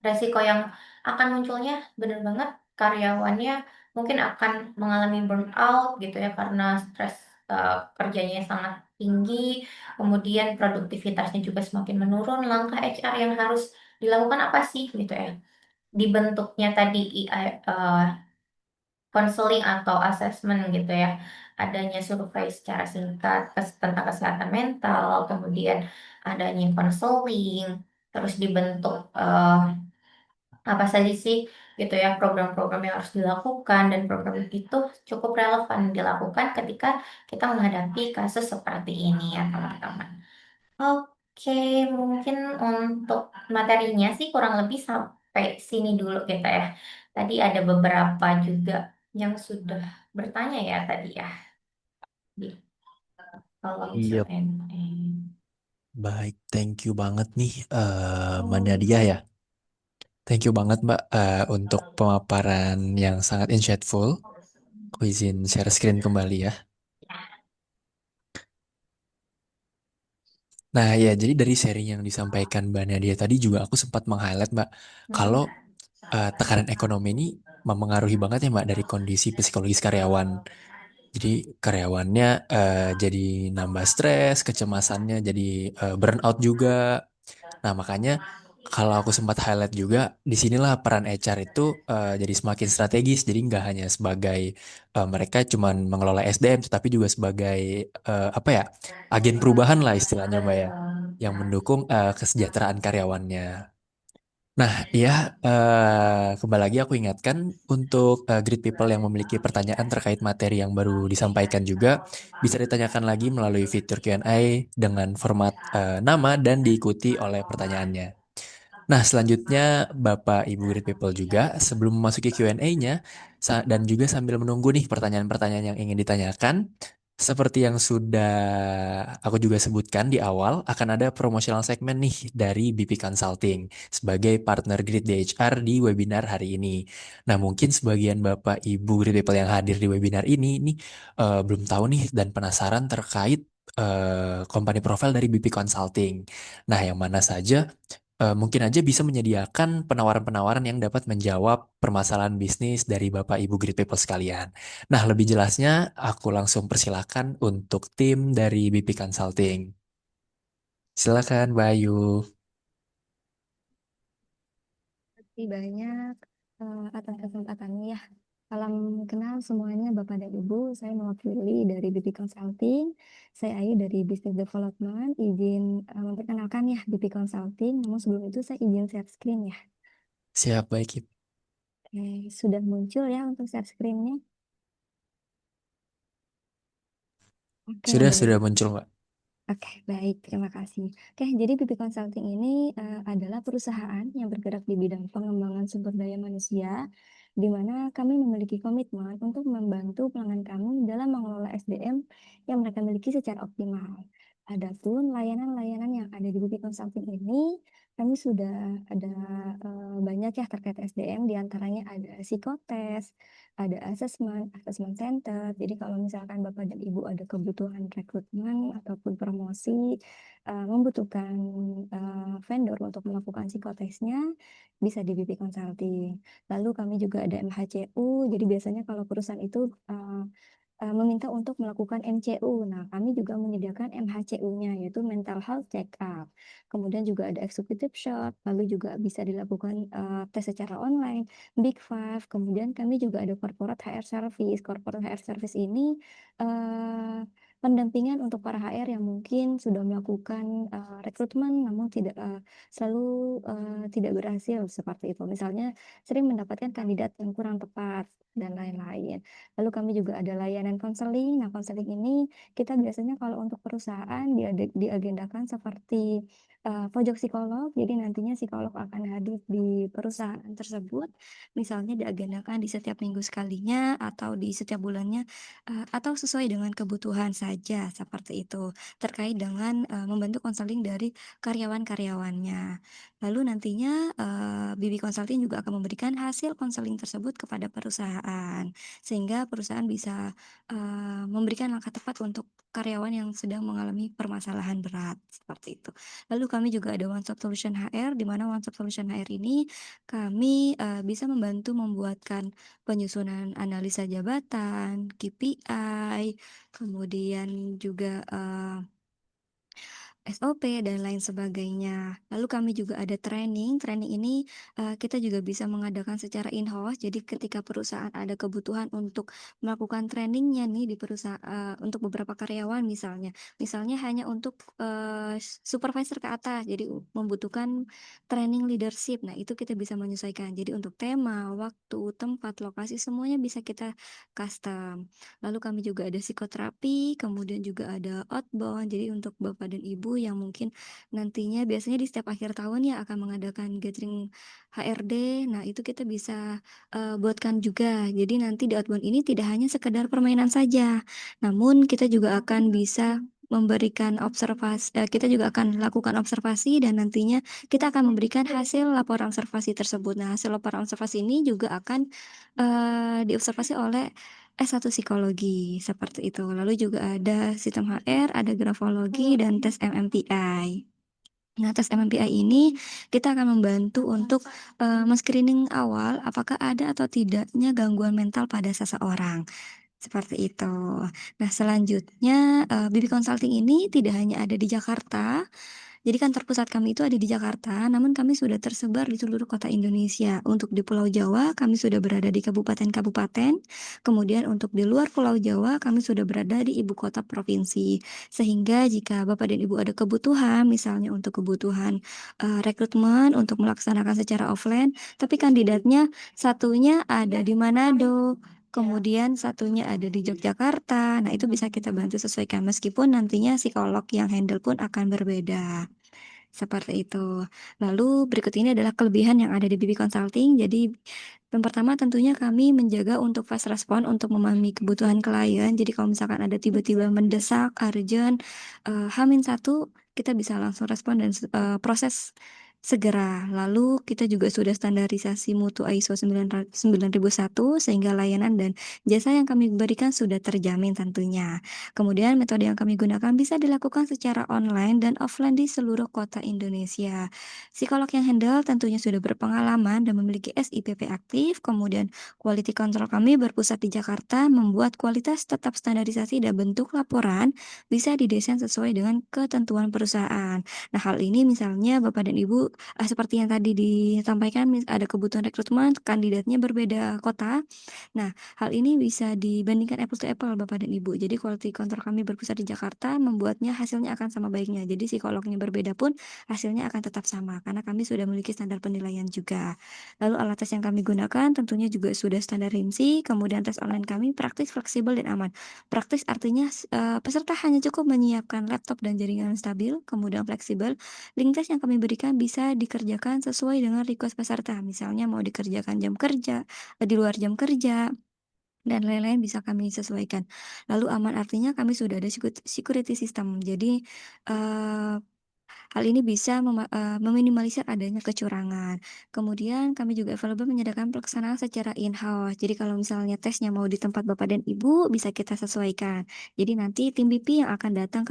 Speaker 3: resiko yang akan munculnya benar banget karyawannya mungkin akan mengalami burnout gitu ya karena stres kerjanya yang sangat tinggi, kemudian produktivitasnya juga semakin menurun. Langkah HR yang harus dilakukan apa sih gitu ya? Dibentuknya tadi konseling atau asesmen gitu ya. Adanya survei secara singkat tentang kesehatan mental, kemudian adanya konseling, terus dibentuk apa saja sih gitu ya program-program yang harus dilakukan dan program itu cukup relevan dilakukan ketika kita menghadapi kasus seperti ini ya teman-teman. Oke, mungkin untuk materinya sih kurang lebih sampai sini dulu gitu ya. Tadi ada beberapa juga yang sudah bertanya ya tadi ya di kolom
Speaker 2: Iya,
Speaker 3: Q&A.
Speaker 2: baik. Thank you banget nih, Mbak
Speaker 3: Oh,
Speaker 2: Nadia ya. Thank you banget Mbak untuk pemaparan yang sangat insightful. Aku izin share screen kembali ya. Nah ya, jadi dari sharing yang disampaikan Mbak Nadia tadi juga aku sempat meng-highlight Mbak, kalau
Speaker 3: hmm.
Speaker 2: tekanan ekonomi ini mempengaruhi banget ya Mbak dari kondisi psikologis karyawan. Jadi karyawannya jadi nambah stres, kecemasannya jadi burnout juga. Nah makanya kalau aku sempat highlight juga, disinilah peran HR itu jadi semakin strategis. Jadi nggak hanya sebagai mereka cuman mengelola SDM, tetapi juga sebagai apa ya, agen perubahan lah istilahnya Mbak ya, yang mendukung kesejahteraan karyawannya. Nah, ya, kembali lagi aku ingatkan untuk great people yang memiliki pertanyaan terkait materi yang baru disampaikan juga bisa ditanyakan lagi melalui fitur Q&A dengan format nama dan diikuti oleh pertanyaannya. Nah, selanjutnya Bapak Ibu Great People juga sebelum memasuki Q&A-nya dan juga sambil menunggu nih pertanyaan-pertanyaan yang ingin ditanyakan, seperti yang sudah aku juga sebutkan di awal, akan ada promotional segmen nih dari BP Consulting sebagai partner Great DHR di webinar hari ini. Nah, mungkin sebagian Bapak Ibu Great People yang hadir di webinar ini nih belum tahu nih dan penasaran terkait company profile dari BP Consulting. Nah, yang mana saja mungkin aja bisa menyediakan penawaran-penawaran yang dapat menjawab permasalahan bisnis dari Bapak Ibu Great People sekalian. Nah, lebih jelasnya aku langsung persilakan untuk tim dari BP Consulting. Silakan, Bayu.
Speaker 4: Kasih banyak atas kesempatannya ya. Salam kenal semuanya Bapak dan Ibu. Saya mewakili dari BP Consulting. Saya Ayu dari Business Development. Izin memperkenalkan ya BP Consulting. Namun sebelum itu saya izin share screen ya.
Speaker 2: Siap, baik.
Speaker 4: Oke, sudah muncul ya untuk share screen-nya. Oke,
Speaker 2: Sudah
Speaker 4: baik.
Speaker 2: muncul, Mbak.
Speaker 4: Oke, baik. Terima kasih. Oke, jadi BP Consulting ini adalah perusahaan yang bergerak di bidang pengembangan sumber daya manusia, di mana kami memiliki komitmen untuk membantu pelanggan kami dalam mengelola SDM yang mereka miliki secara optimal. Adapun layanan-layanan yang ada di BP Consulting ini, kami sudah ada banyak ya terkait SDM, diantaranya ada psikotes, ada assessment center. Jadi kalau misalkan Bapak dan Ibu ada kebutuhan rekrutmen ataupun promosi, membutuhkan vendor untuk melakukan psikotesnya, bisa di BP Consulting. Lalu kami juga ada MHCU, jadi biasanya kalau perusahaan itu meminta untuk melakukan MCU. Nah, kami juga menyediakan MHCU-nya, yaitu Mental Health Check-up. Kemudian juga ada Executive Shot, lalu juga bisa dilakukan tes secara online, Big Five. Kemudian kami juga ada Corporate HR Service. Corporate HR Service ini uh, pendampingan untuk para HR yang mungkin sudah melakukan rekrutmen, namun tidak selalu tidak berhasil seperti itu. Misalnya sering mendapatkan kandidat yang kurang tepat dan lain-lain. Lalu kami juga ada layanan konseling. Nah, konseling ini kita biasanya kalau untuk perusahaan diagendakan seperti pojok psikolog. Jadi nantinya psikolog akan hadir di perusahaan tersebut. Misalnya diagendakan di setiap minggu sekalinya atau di setiap bulannya atau sesuai dengan kebutuhan saja seperti itu. Terkait dengan membantu konseling dari karyawan-karyawannya. Lalu nantinya BB Consulting juga akan memberikan hasil konseling tersebut kepada perusahaan sehingga perusahaan bisa memberikan langkah tepat untuk karyawan yang sedang mengalami permasalahan berat seperti itu. Lalu kami juga ada One Stop Solution HR, di mana One Stop Solution HR ini kami bisa membantu membuatkan penyusunan analisa jabatan, KPI, kemudian juga SOP dan lain sebagainya. Lalu kami juga ada training. Training ini kita juga bisa mengadakan secara in-house. Jadi ketika perusahaan ada kebutuhan untuk melakukan trainingnya nih di perusahaan untuk beberapa karyawan misalnya. Misalnya hanya untuk supervisor ke atas. Jadi membutuhkan training leadership. Nah, itu kita bisa menyesuaikan. Jadi untuk tema, waktu, tempat, lokasi semuanya bisa kita custom. Lalu kami juga ada psikoterapi, kemudian juga ada outbound. Jadi untuk Bapak dan Ibu yang mungkin nantinya biasanya di setiap akhir tahun ya akan mengadakan gathering HRD. Nah, itu kita bisa buatkan juga. Jadi nanti di outbound ini tidak hanya sekedar permainan saja, namun kita juga akan bisa memberikan observasi, kita juga akan lakukan observasi dan nantinya kita akan memberikan hasil laporan observasi tersebut. Nah, hasil laporan observasi ini juga akan diobservasi oleh S1 psikologi seperti itu. Lalu juga ada sistem HR, ada grafologi dan tes MMPI. Nah, tes MMPI ini kita akan membantu untuk men-screening awal apakah ada atau tidaknya gangguan mental pada seseorang. Seperti itu. Nah, selanjutnya BB Consulting ini tidak hanya ada di Jakarta, Jadi kantor pusat kami itu ada di Jakarta, namun kami sudah tersebar di seluruh kota Indonesia. Untuk di Pulau Jawa, kami sudah berada di kabupaten-kabupaten. Kemudian untuk di luar Pulau Jawa, kami sudah berada di ibu kota provinsi. Sehingga jika Bapak dan Ibu ada kebutuhan, misalnya untuk kebutuhan rekrutmen untuk melaksanakan secara offline, tapi kandidatnya satunya ada di Manado, kemudian satunya ada di Yogyakarta. Nah, itu bisa kita bantu sesuaikan meskipun nantinya psikolog yang handle pun akan berbeda. Seperti itu. Lalu berikut ini adalah kelebihan yang ada di BB Consulting. Jadi yang pertama tentunya kami menjaga untuk fast respon untuk memahami kebutuhan klien. Jadi kalau misalkan ada tiba-tiba mendesak, urgent, H-1 kita bisa langsung respon dan proses segera. Lalu kita juga sudah standarisasi mutu ISO 9001 sehingga layanan dan jasa yang kami berikan sudah terjamin tentunya. Kemudian metode yang kami gunakan bisa dilakukan secara online dan offline di seluruh kota Indonesia. Psikolog yang handle tentunya sudah berpengalaman dan memiliki SIPP aktif. Kemudian quality control kami berpusat di Jakarta, membuat kualitas tetap standarisasi dan bentuk laporan bisa didesain sesuai dengan ketentuan perusahaan. Nah, hal ini misalnya Bapak dan Ibu seperti yang tadi disampaikan, ada kebutuhan rekrutmen, kandidatnya berbeda kota. Nah, hal ini bisa dibandingkan apple to apple Bapak dan Ibu. Jadi quality control kami berpusat di Jakarta membuatnya hasilnya akan sama baiknya. Jadi psikolognya berbeda pun hasilnya akan tetap sama karena kami sudah memiliki standar penilaian juga. Lalu alat tes yang kami gunakan tentunya juga sudah standar RIMSI, kemudian tes online kami praktis, fleksibel, dan aman. Praktis artinya peserta hanya cukup menyiapkan laptop dan jaringan stabil, kemudian fleksibel. Link tes yang kami berikan bisa dikerjakan sesuai dengan request peserta. Misalnya mau dikerjakan jam kerja, di luar jam kerja, dan lain-lain bisa kami sesuaikan. Lalu aman artinya kami sudah ada security system. Jadi hal ini bisa meminimalisir adanya kecurangan. Kemudian kami juga available menyediakan pelaksanaan secara in-house. Jadi kalau misalnya tesnya mau di tempat Bapak dan Ibu bisa kita sesuaikan. Jadi nanti tim BP yang akan datang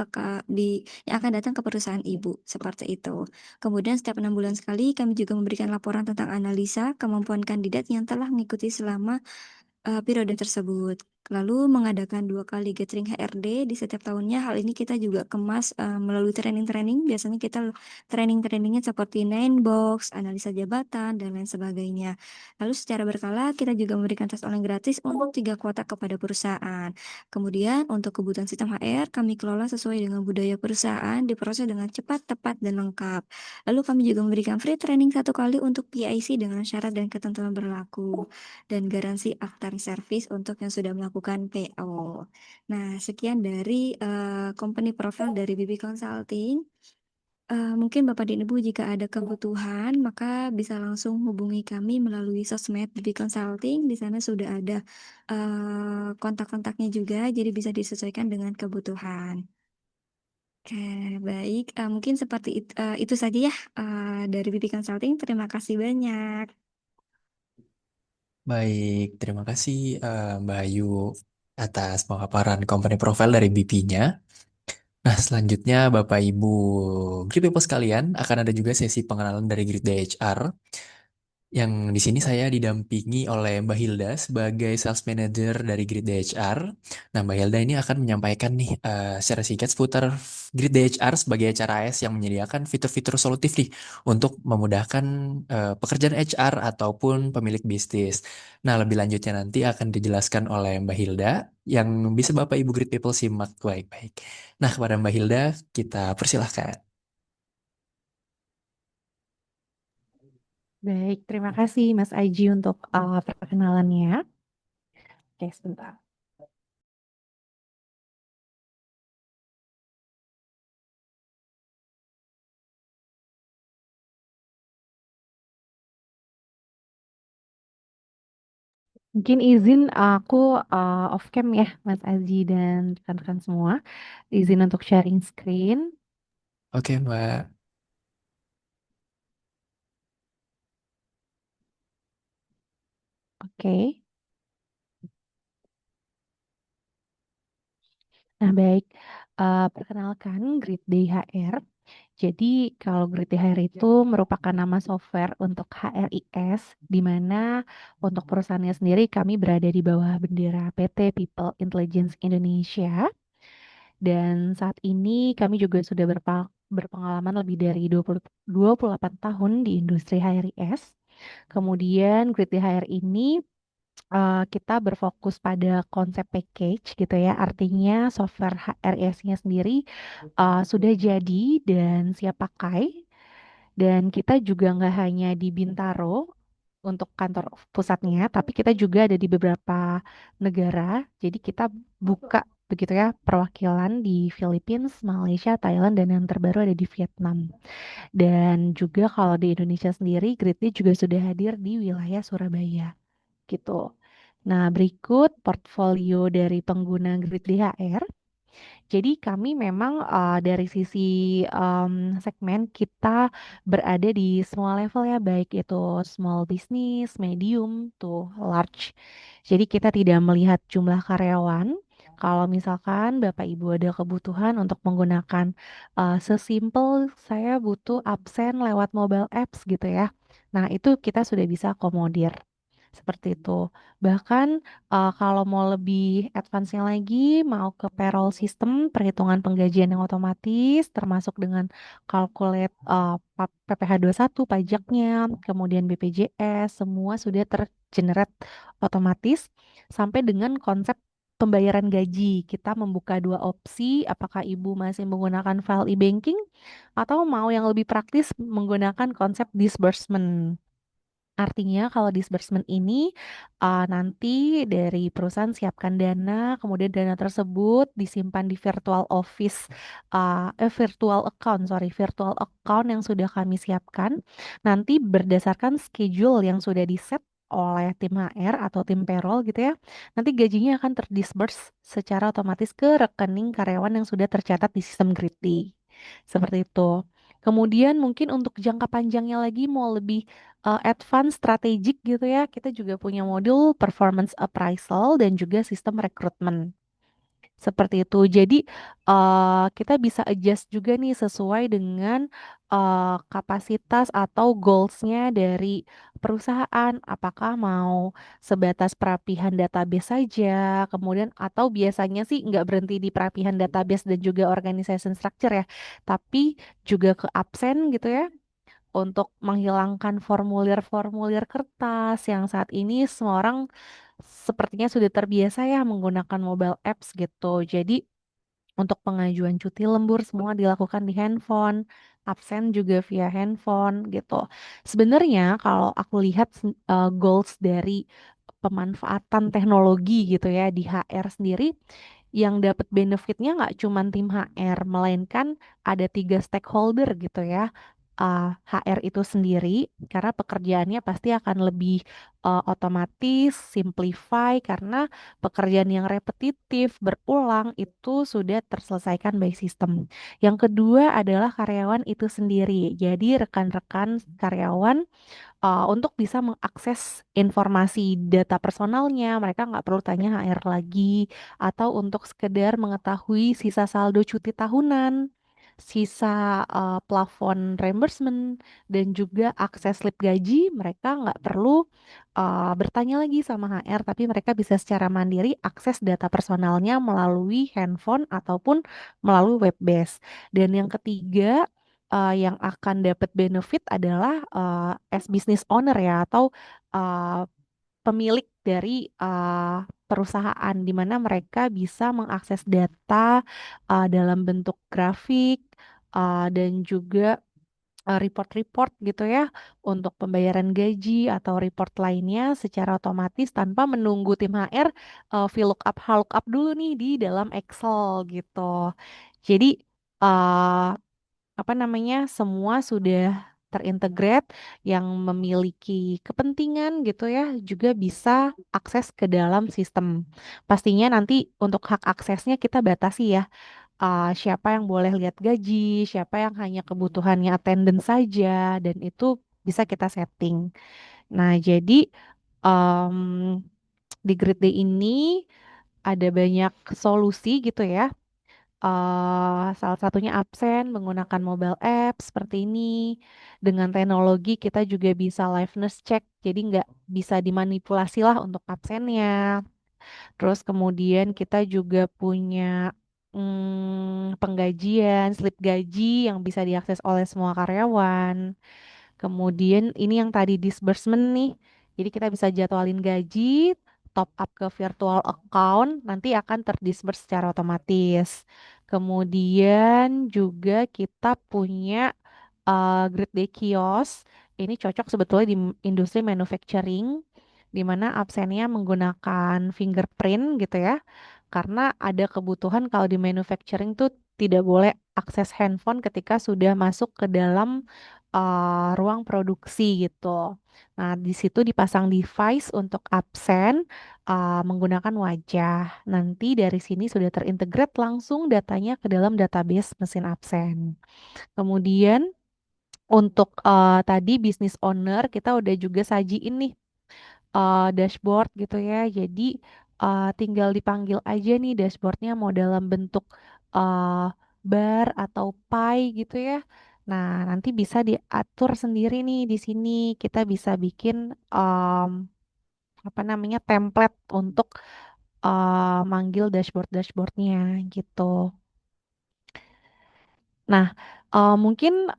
Speaker 4: ke perusahaan Ibu seperti itu. Kemudian setiap 6 bulan sekali kami juga memberikan laporan tentang analisa kemampuan kandidat yang telah mengikuti selama periode tersebut. Lalu mengadakan 2 kali gathering HRD di setiap tahunnya. Hal ini kita juga kemas melalui training-training. Biasanya kita training-trainingnya seperti nine box, analisa jabatan, dan lain sebagainya. Lalu secara berkala kita juga memberikan tes online gratis untuk 3 kuota kepada perusahaan. Kemudian untuk kebutuhan sistem HR kami kelola sesuai dengan budaya perusahaan, diproses dengan cepat, tepat, dan lengkap. Lalu kami juga memberikan free training 1 kali untuk PIC dengan syarat dan ketentuan berlaku dan garansi after service untuk yang sudah melakukan PO. Nah, sekian dari company profile dari BB Consulting. Mungkin Bapak dan Ibu jika ada kebutuhan maka bisa langsung hubungi kami melalui sosmed BB Consulting. Di sana sudah ada kontak-kontaknya juga, jadi bisa disesuaikan dengan kebutuhan. Oke, baik. Mungkin seperti itu saja ya dari BB Consulting. Terima kasih banyak.
Speaker 2: Baik, terima kasih Mbak Ayu atas pemaparan company profile dari BP-nya. Nah, selanjutnya Bapak Ibu Grid People sekalian akan ada juga sesi pengenalan dari Grid DHR. Yang di sini saya didampingi oleh Mbak Hilda sebagai sales manager dari Grid DHR. Nah, Mbak Hilda ini akan menyampaikan nih secara singkat seputar Grid DHR sebagai HRIS yang menyediakan fitur-fitur solutif nih untuk memudahkan pekerjaan HR ataupun pemilik bisnis. Nah, lebih lanjutnya nanti akan dijelaskan oleh Mbak Hilda yang bisa Bapak Ibu Grid People simak baik-baik. Nah, kepada Mbak Hilda kita persilahkan.
Speaker 5: Baik, terima kasih Mas Aji untuk perkenalannya. Oke, sebentar. Mungkin izin aku off cam ya, Mas Aji dan rekan-rekan semua. Izin untuk sharing screen.
Speaker 2: Oke, Mbak.
Speaker 5: Oke. Nah, baik. Perkenalkan Grid HR. Jadi, kalau Grid HR itu merupakan nama software untuk HRIS, di mana untuk perusahaannya sendiri kami berada di bawah bendera PT People Intelligence Indonesia. Dan saat ini kami juga sudah berpengalaman lebih dari 28 tahun di industri HRIS. Kemudian Grid di HR ini kita berfokus pada konsep package gitu ya. Artinya software HRIS-nya sendiri sudah jadi dan siap pakai. Dan kita juga nggak hanya di Bintaro untuk kantor pusatnya, tapi kita juga ada di beberapa negara. Jadi kita buka begitu ya perwakilan di Philippines, Malaysia, Thailand, dan yang terbaru ada di Vietnam. Dan juga kalau di Indonesia sendiri, Gridly juga sudah hadir di wilayah Surabaya gitu. Nah, berikut portfolio dari pengguna Gridly HR. Jadi kami memang dari sisi segmen kita berada di semua level ya, baik itu small business, medium, to large. Jadi kita tidak melihat jumlah karyawan. Kalau misalkan Bapak Ibu ada kebutuhan untuk menggunakan sesimpel saya butuh absen lewat mobile apps gitu ya. Nah, itu kita sudah bisa akomodir. Seperti itu. Bahkan kalau mau lebih advance-nya lagi, mau ke payroll system, perhitungan penggajian yang otomatis, termasuk dengan calculate PPh 21 pajaknya, kemudian BPJS, semua sudah tergenerate otomatis, sampai dengan konsep pembayaran gaji. Kita membuka dua opsi, apakah Ibu masih menggunakan file e-banking, atau mau yang lebih praktis menggunakan konsep disbursement. Artinya kalau disbursement ini nanti dari perusahaan siapkan dana, kemudian dana tersebut disimpan di virtual office, virtual account, virtual account yang sudah kami siapkan. Nanti berdasarkan schedule yang sudah di-set oleh tim HR atau tim payroll gitu ya, nanti gajinya akan terdisburse secara otomatis ke rekening karyawan yang sudah tercatat di sistem Gridly. Seperti itu. Kemudian mungkin untuk jangka panjangnya lagi mau lebih advance strategik gitu ya, kita juga punya modul performance appraisal dan juga sistem rekrutmen. Seperti itu. Jadi kita bisa adjust juga nih sesuai dengan kapasitas atau goals-nya dari perusahaan. Apakah mau sebatas perapihan database saja, kemudian atau biasanya sih nggak berhenti di perapihan database dan juga organization structure ya, tapi juga ke absen gitu ya untuk menghilangkan formulir-formulir kertas yang saat ini semua orang sepertinya sudah terbiasa ya menggunakan mobile apps gitu. Jadi untuk pengajuan cuti lembur semua dilakukan di handphone, absen juga via handphone gitu. Sebenarnya kalau aku lihat goals dari pemanfaatan teknologi gitu ya di HR sendiri, yang dapat benefitnya nggak cuma tim HR, melainkan ada tiga stakeholder gitu ya. HR itu sendiri, karena pekerjaannya pasti akan lebih otomatis, simplify, karena pekerjaan yang repetitif, berulang, itu sudah terselesaikan by system. Yang kedua adalah karyawan itu sendiri. Jadi rekan-rekan karyawan untuk bisa mengakses informasi data personalnya, mereka nggak perlu tanya HR lagi, atau untuk sekedar mengetahui sisa saldo cuti tahunan, sisa plafon reimbursement, dan juga akses slip gaji, mereka nggak perlu bertanya lagi sama HR, tapi mereka bisa secara mandiri akses data personalnya melalui handphone ataupun melalui web base. Dan yang ketiga, yang akan dapat benefit adalah as business owner ya atau uh, pemilik dari perusahaan di mana mereka bisa mengakses data dalam bentuk grafik dan juga report-report gitu ya untuk pembayaran gaji atau report lainnya secara otomatis tanpa menunggu tim HR VLOOKUP HLOOKUP dulu nih di dalam Excel gitu. Jadi uh, apa namanya semua sudah terintegrate yang memiliki kepentingan gitu ya juga bisa akses ke dalam sistem. Pastinya nanti untuk hak aksesnya kita batasi ya. Siapa yang boleh lihat gaji, siapa yang hanya kebutuhannya attendance saja dan itu bisa kita setting. Nah, jadi em, di Grid Day ini ada banyak solusi gitu ya salah satunya absen menggunakan mobile app seperti ini. Dengan teknologi kita juga bisa liveness check, jadi nggak bisa dimanipulasi lah untuk absennya. Terus kemudian kita juga punya penggajian, slip gaji yang bisa diakses oleh semua karyawan. Kemudian ini yang tadi disbursement nih. Jadi kita bisa jadwalin gaji, top up ke virtual account, nanti akan terdisburse secara otomatis. Kemudian juga kita punya Great Day Kiosk. Ini cocok sebetulnya di industri manufacturing, di mana absennya menggunakan fingerprint gitu ya. Karena ada kebutuhan kalau di manufacturing tuh tidak boleh akses handphone ketika sudah masuk ke dalam ruang produksi gitu. Nah, di situ dipasang device untuk absen menggunakan wajah. Nanti dari sini sudah terintegrate langsung datanya ke dalam database mesin absen. Kemudian untuk tadi business owner kita udah juga sajiin nih dashboard gitu ya. Jadi tinggal dipanggil aja nih dashboardnya mau dalam bentuk uh, bar atau pie gitu ya. Nah, nanti bisa diatur sendiri nih di sini. Kita bisa bikin apa namanya template untuk manggil dashboardnya gitu. Nah, mungkin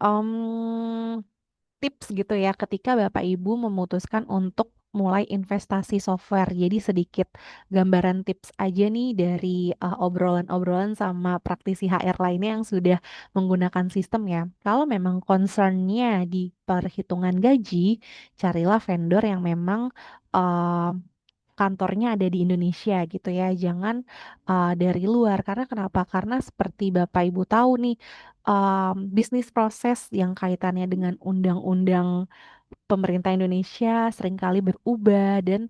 Speaker 5: tips gitu ya ketika Bapak Ibu memutuskan untuk mulai investasi software. Jadi sedikit gambaran tips aja nih dari obrolan-obrolan sama praktisi HR lainnya yang sudah menggunakan sistem ya. Kalau memang concernnya di perhitungan gaji, carilah vendor yang memang uh, kantornya ada di Indonesia gitu ya. Jangan dari luar. Karena kenapa? Karena seperti Bapak Ibu tahu nih, bisnis proses yang kaitannya dengan undang-undang pemerintah Indonesia seringkali berubah dan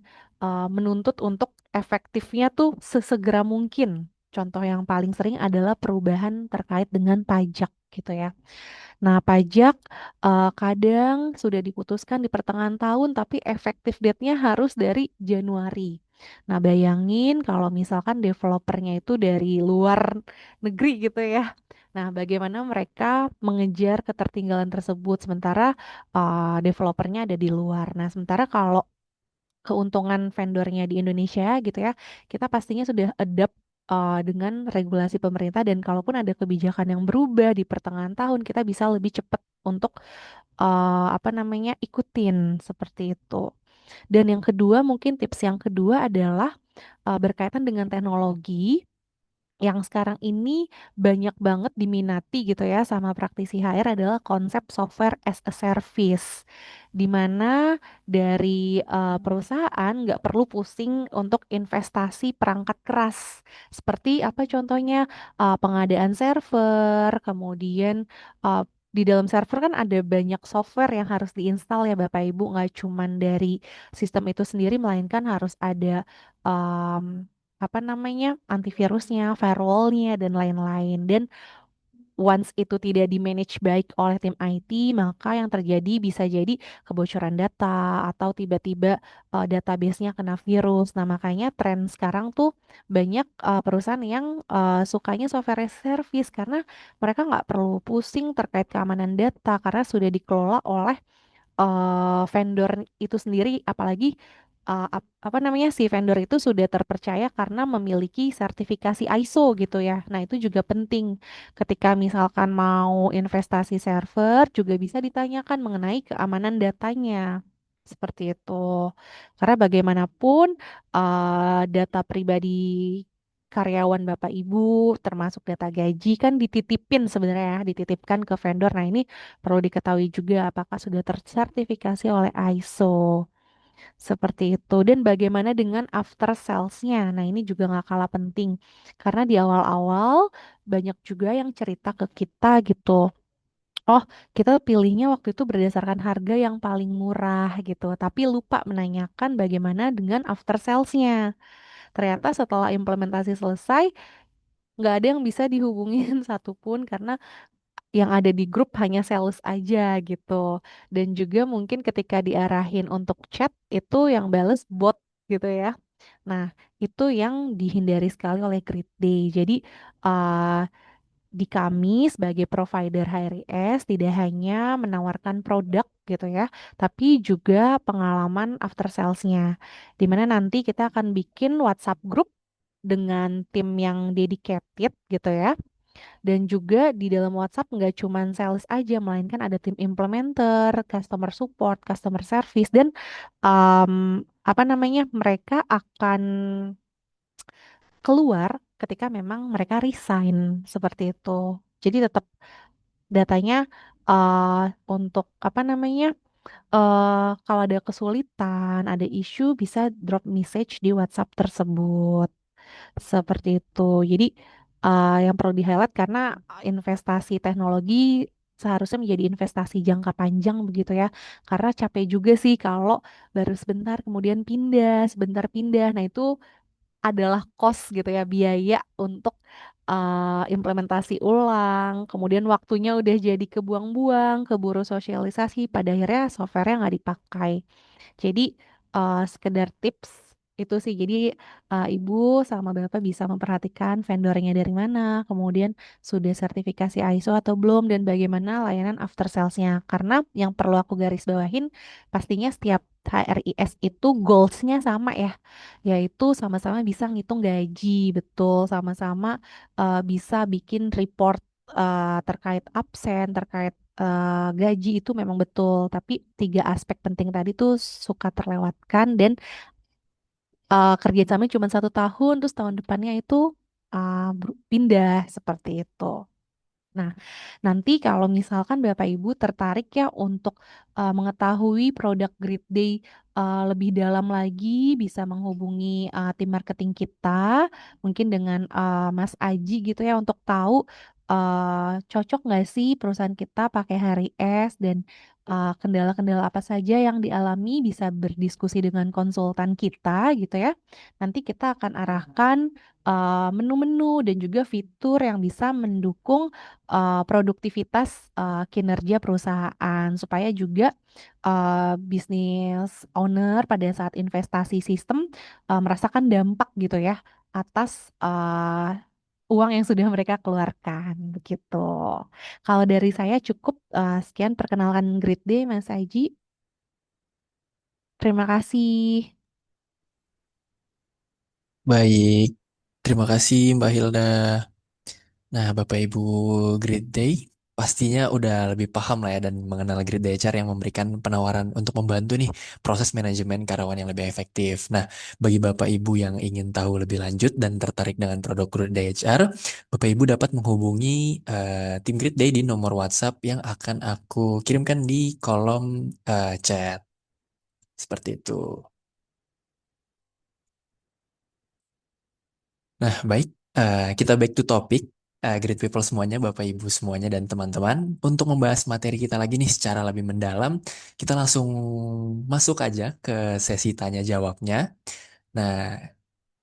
Speaker 5: menuntut untuk efektifnya tuh sesegera mungkin. Contoh yang paling sering adalah perubahan terkait dengan pajak gitu ya. Nah, pajak kadang sudah diputuskan di pertengahan tahun, tapi efektif date-nya harus dari Januari. Nah, bayangin kalau misalkan developernya itu dari luar negeri gitu ya. Nah, bagaimana mereka mengejar ketertinggalan tersebut sementara developernya ada di luar. Nah, sementara kalau keuntungan vendornya di Indonesia gitu ya, kita pastinya sudah adapt dengan regulasi pemerintah dan kalaupun ada kebijakan yang berubah di pertengahan tahun, kita bisa lebih cepat untuk apa namanya ikutin seperti itu. Dan yang kedua, mungkin tips yang kedua adalah berkaitan dengan teknologi yang sekarang ini banyak banget diminati gitu ya sama praktisi HR adalah konsep software as a service, di mana dari perusahaan nggak perlu pusing untuk investasi perangkat keras, seperti apa contohnya pengadaan server, kemudian di dalam server kan ada banyak software yang harus diinstal ya Bapak Ibu, nggak cuman dari sistem itu sendiri, melainkan harus ada apa namanya antivirusnya, firewallnya dan lain-lain. Dan once itu tidak di-manage baik oleh tim IT, maka yang terjadi bisa jadi kebocoran data atau tiba-tiba database-nya kena virus. Nah, makanya tren sekarang tuh banyak perusahaan yang sukanya software as a service karena mereka nggak perlu pusing terkait keamanan data karena sudah dikelola oleh vendor itu sendiri, apalagi apa namanya si vendor itu sudah terpercaya karena memiliki sertifikasi ISO gitu ya. Nah, itu juga penting ketika misalkan mau investasi server juga bisa ditanyakan mengenai keamanan datanya. Seperti itu. Karena bagaimanapun data pribadi karyawan Bapak Ibu termasuk data gaji kan dititipin sebenarnya ya, dititipkan ke vendor. Nah, ini perlu diketahui juga apakah sudah tersertifikasi oleh ISO. Seperti itu. Dan bagaimana dengan after sales-nya? Nah, ini juga nggak kalah penting. Karena di awal-awal banyak juga yang cerita ke kita gitu. Oh, kita pilihnya waktu itu berdasarkan harga yang paling murah gitu. Tapi lupa menanyakan bagaimana dengan after sales-nya. Ternyata setelah implementasi selesai, nggak ada yang bisa dihubungin satupun karena yang ada di grup hanya sales aja gitu. Dan juga mungkin ketika diarahin untuk chat itu yang bales bot gitu ya. Nah, itu yang dihindari sekali oleh Grid Day. Jadi uh, di kami sebagai provider HRIS tidak hanya menawarkan produk gitu ya, tapi juga pengalaman after sales-nya. Di mana nanti kita akan bikin WhatsApp group dengan tim yang dedicated gitu ya. Dan juga di dalam WhatsApp nggak cuman sales aja, melainkan ada tim implementer, customer support, customer service, dan apa namanya, mereka akan keluar ketika memang mereka resign seperti itu. Jadi tetap datanya untuk apa namanya, kalau ada kesulitan, ada isu, bisa drop message di WhatsApp tersebut. Seperti itu. Jadi yang perlu di-highlight karena investasi teknologi seharusnya menjadi investasi jangka panjang begitu ya. Karena capek juga sih kalau baru sebentar kemudian pindah, sebentar pindah. Nah, itu adalah cost gitu ya, biaya untuk implementasi ulang. Kemudian waktunya udah jadi kebuang-buang, keburu sosialisasi, pada akhirnya software-nya nggak dipakai. Jadi sekedar tips itu sih. Jadi Ibu sama Bapak bisa memperhatikan vendornya dari mana, kemudian sudah sertifikasi ISO atau belum, dan bagaimana layanan after sales-nya. Karena yang perlu aku garis bawahin, pastinya setiap HRIS itu goals-nya sama ya, yaitu sama-sama bisa ngitung gaji, betul, sama-sama bisa bikin report terkait absen, terkait gaji, itu memang betul. Tapi tiga aspek penting tadi tuh suka terlewatkan, dan kerjasamanya cuma 1 tahun, terus tahun depannya itu pindah seperti itu. Nah, nanti kalau misalkan Bapak Ibu tertarik ya untuk mengetahui produk Grid Day lebih dalam lagi, bisa menghubungi tim marketing kita, mungkin dengan Mas Aji gitu ya, untuk tahu cocok nggak sih perusahaan kita pakai Hari S, dan kendala-kendala apa saja yang dialami, bisa berdiskusi dengan konsultan kita gitu ya. Nanti kita akan arahkan menu-menu dan juga fitur yang bisa mendukung produktivitas kinerja perusahaan, supaya juga bisnis owner pada saat investasi sistem merasakan dampak gitu ya atas uang yang sudah mereka keluarkan begitu. Kalau dari saya cukup sekian perkenalkan Grid Day, Mas Aji. Terima kasih.
Speaker 2: Baik, terima kasih Mbak Hilda. Nah, Bapak Ibu Grid Day pastinya udah lebih paham lah ya dan mengenal Grid Day HR yang memberikan penawaran untuk membantu nih proses manajemen karyawan yang lebih efektif. Nah, bagi Bapak Ibu yang ingin tahu lebih lanjut dan tertarik dengan produk Grid Day HR, Bapak Ibu dapat menghubungi tim Grid Day di nomor WhatsApp yang akan aku kirimkan di kolom chat. Seperti itu. Nah, baik. Kita back to topic. Great people semuanya, Bapak Ibu semuanya, dan teman-teman. Untuk membahas materi kita lagi nih secara lebih mendalam, kita langsung masuk aja ke sesi tanya jawabnya. Nah,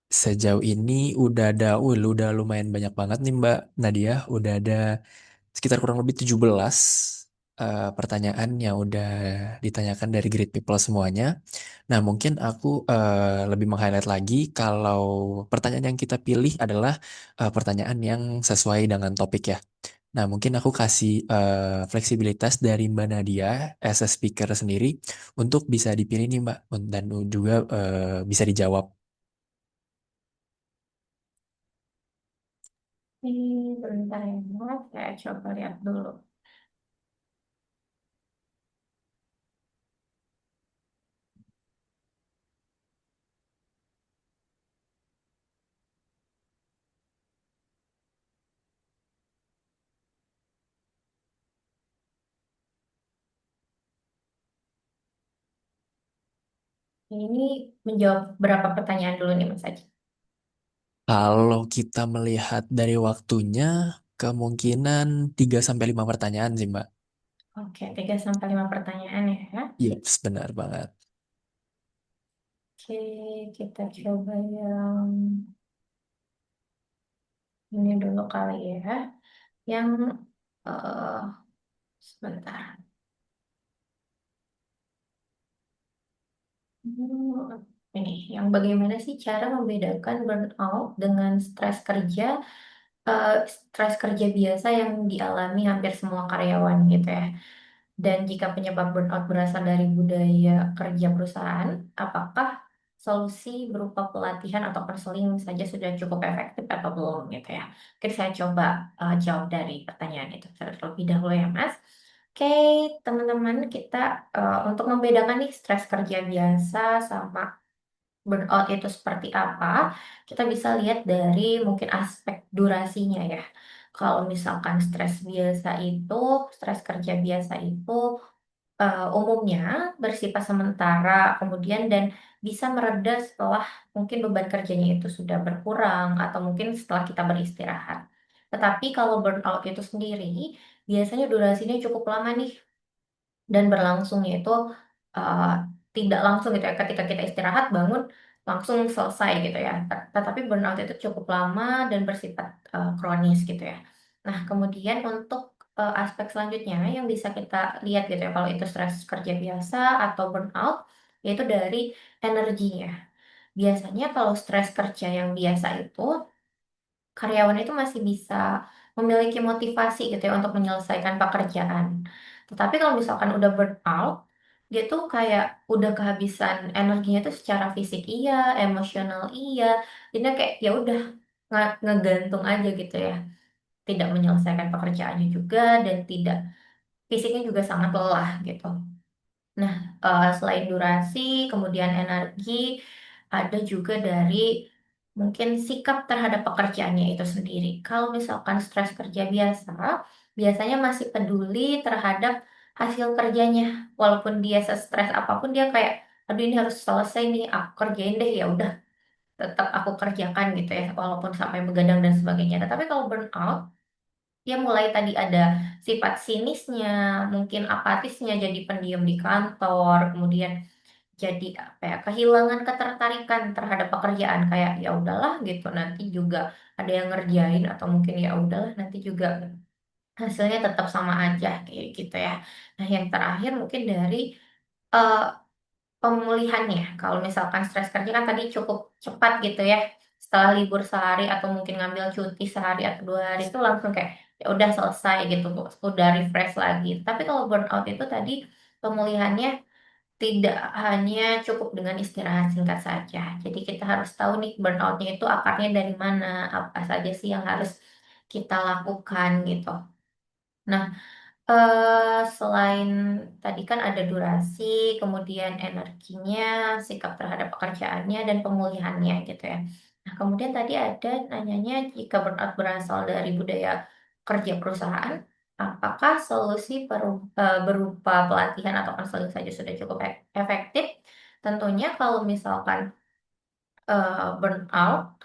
Speaker 2: sejauh ini udah lumayan banyak banget nih Mbak Nadia. Udah ada sekitar kurang lebih 17 pertanyaan yang udah ditanyakan dari Great People semuanya. Nah, mungkin aku lebih meng-highlight lagi kalau pertanyaan yang kita pilih adalah pertanyaan yang sesuai dengan topik ya. Nah, mungkin aku kasih fleksibilitas dari Mbak Nadia as a speaker sendiri untuk bisa dipilih nih Mbak dan juga bisa dijawab.
Speaker 3: Bentar ya, Mas. Saya coba lihat dulu. Ini menjawab berapa pertanyaan dulu nih, Mas Aji?
Speaker 2: Kalau kita melihat dari waktunya, kemungkinan 3 sampai 5 pertanyaan sih Mbak.
Speaker 3: Oke, 3 sampai 5 pertanyaan ya.
Speaker 2: Iya, benar banget.
Speaker 3: Oke, kita coba yang ini dulu kali ya. Yang eh sebentar. Ini yang bagaimana sih cara membedakan burnout dengan stres kerja biasa yang dialami hampir semua karyawan gitu ya. Dan jika penyebab burnout berasal dari budaya kerja perusahaan, apakah solusi berupa pelatihan atau konseling saja sudah cukup efektif atau belum gitu ya. Mungkin saya coba jawab dari pertanyaan itu terlebih dahulu ya Mas. Oke, teman-teman kita untuk membedakan nih stres kerja biasa sama burnout itu seperti apa, kita bisa lihat dari mungkin aspek durasinya ya. Kalau misalkan stres kerja biasa itu umumnya bersifat sementara, kemudian dan bisa mereda setelah mungkin beban kerjanya itu sudah berkurang atau mungkin setelah kita beristirahat. Tetapi kalau burnout itu sendiri, biasanya durasinya cukup lama nih dan berlangsungnya itu uh, tidak langsung gitu ya ketika kita istirahat bangun langsung selesai gitu ya. Tetapi burnout itu cukup lama dan bersifat kronis gitu ya. Nah, kemudian untuk aspek selanjutnya yang bisa kita lihat gitu ya kalau itu stres kerja biasa atau burnout yaitu dari energinya. Biasanya kalau stres kerja yang biasa itu karyawan itu masih bisa memiliki motivasi gitu ya untuk menyelesaikan pekerjaan. Tetapi kalau misalkan udah burn out, dia tuh kayak udah kehabisan energinya tuh secara fisik iya, emosional iya, jadi kayak ya udah ngegantung aja gitu ya, tidak menyelesaikan pekerjaannya juga dan tidak fisiknya juga sangat lelah gitu. Nah, selain durasi, kemudian energi, ada juga dari mungkin sikap terhadap pekerjaannya itu sendiri. Kalau misalkan stres kerja biasa, biasanya masih peduli terhadap hasil kerjanya. Walaupun dia stres apapun, dia kayak, aduh ini harus selesai nih, aku kerjain deh, ya udah tetap aku kerjakan gitu ya, walaupun sampai begadang dan sebagainya. Tetapi kalau burnout, dia mulai tadi ada sifat sinisnya, mungkin apatisnya jadi pendiam di kantor, kemudian jadi apa ya kehilangan ketertarikan terhadap pekerjaan kayak ya udahlah gitu nanti juga ada yang ngerjain atau mungkin ya udahlah nanti juga hasilnya tetap sama aja kayak gitu ya. Nah, yang terakhir mungkin dari eh, pemulihannya. Kalau misalkan stres kerja kan tadi cukup cepat gitu ya. Setelah libur sehari atau mungkin ngambil cuti sehari atau 2 hari itu langsung kayak ya udah selesai gitu, udah refresh lagi. Tapi kalau burnout itu tadi pemulihannya tidak hanya cukup dengan istirahat singkat saja. Jadi kita harus tahu nih burnoutnya itu akarnya dari mana, apa saja sih yang harus kita lakukan gitu. Nah, selain tadi kan ada durasi, kemudian energinya, sikap terhadap pekerjaannya, dan pemulihannya gitu ya. Nah, kemudian tadi ada nanyanya jika burnout berasal dari budaya kerja perusahaan, apakah solusi berupa pelatihan atau konseling saja sudah cukup efektif? Tentunya kalau misalkan burnout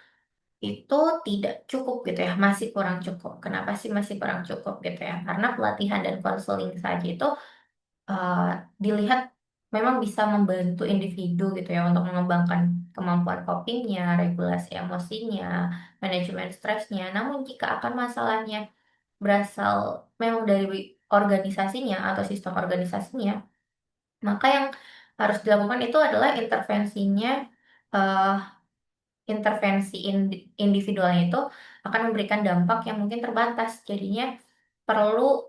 Speaker 3: itu tidak cukup gitu ya, masih kurang cukup. Kenapa sih masih kurang cukup gitu ya? Karena pelatihan dan konseling saja itu uh, dilihat memang bisa membantu individu gitu ya untuk mengembangkan kemampuan copingnya, regulasi emosinya, manajemen stresnya. Namun jika akan masalahnya berasal memang dari organisasinya atau sistem organisasinya, maka yang harus dilakukan itu adalah uh, intervensi individualnya itu akan memberikan dampak yang mungkin terbatas. Jadinya perlu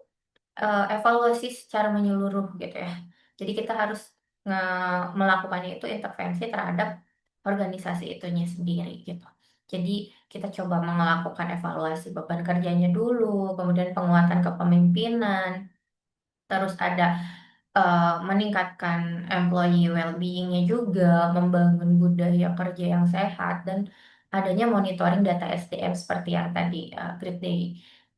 Speaker 3: evaluasi secara menyeluruh gitu ya. Jadi kita harus melakukannya itu intervensi terhadap organisasi itunya sendiri gitu. Jadi kita coba melakukan evaluasi beban kerjanya dulu, kemudian penguatan kepemimpinan, terus ada meningkatkan employee well-being-nya juga, membangun budaya kerja yang sehat, dan adanya monitoring data SDM seperti yang tadi Grid Day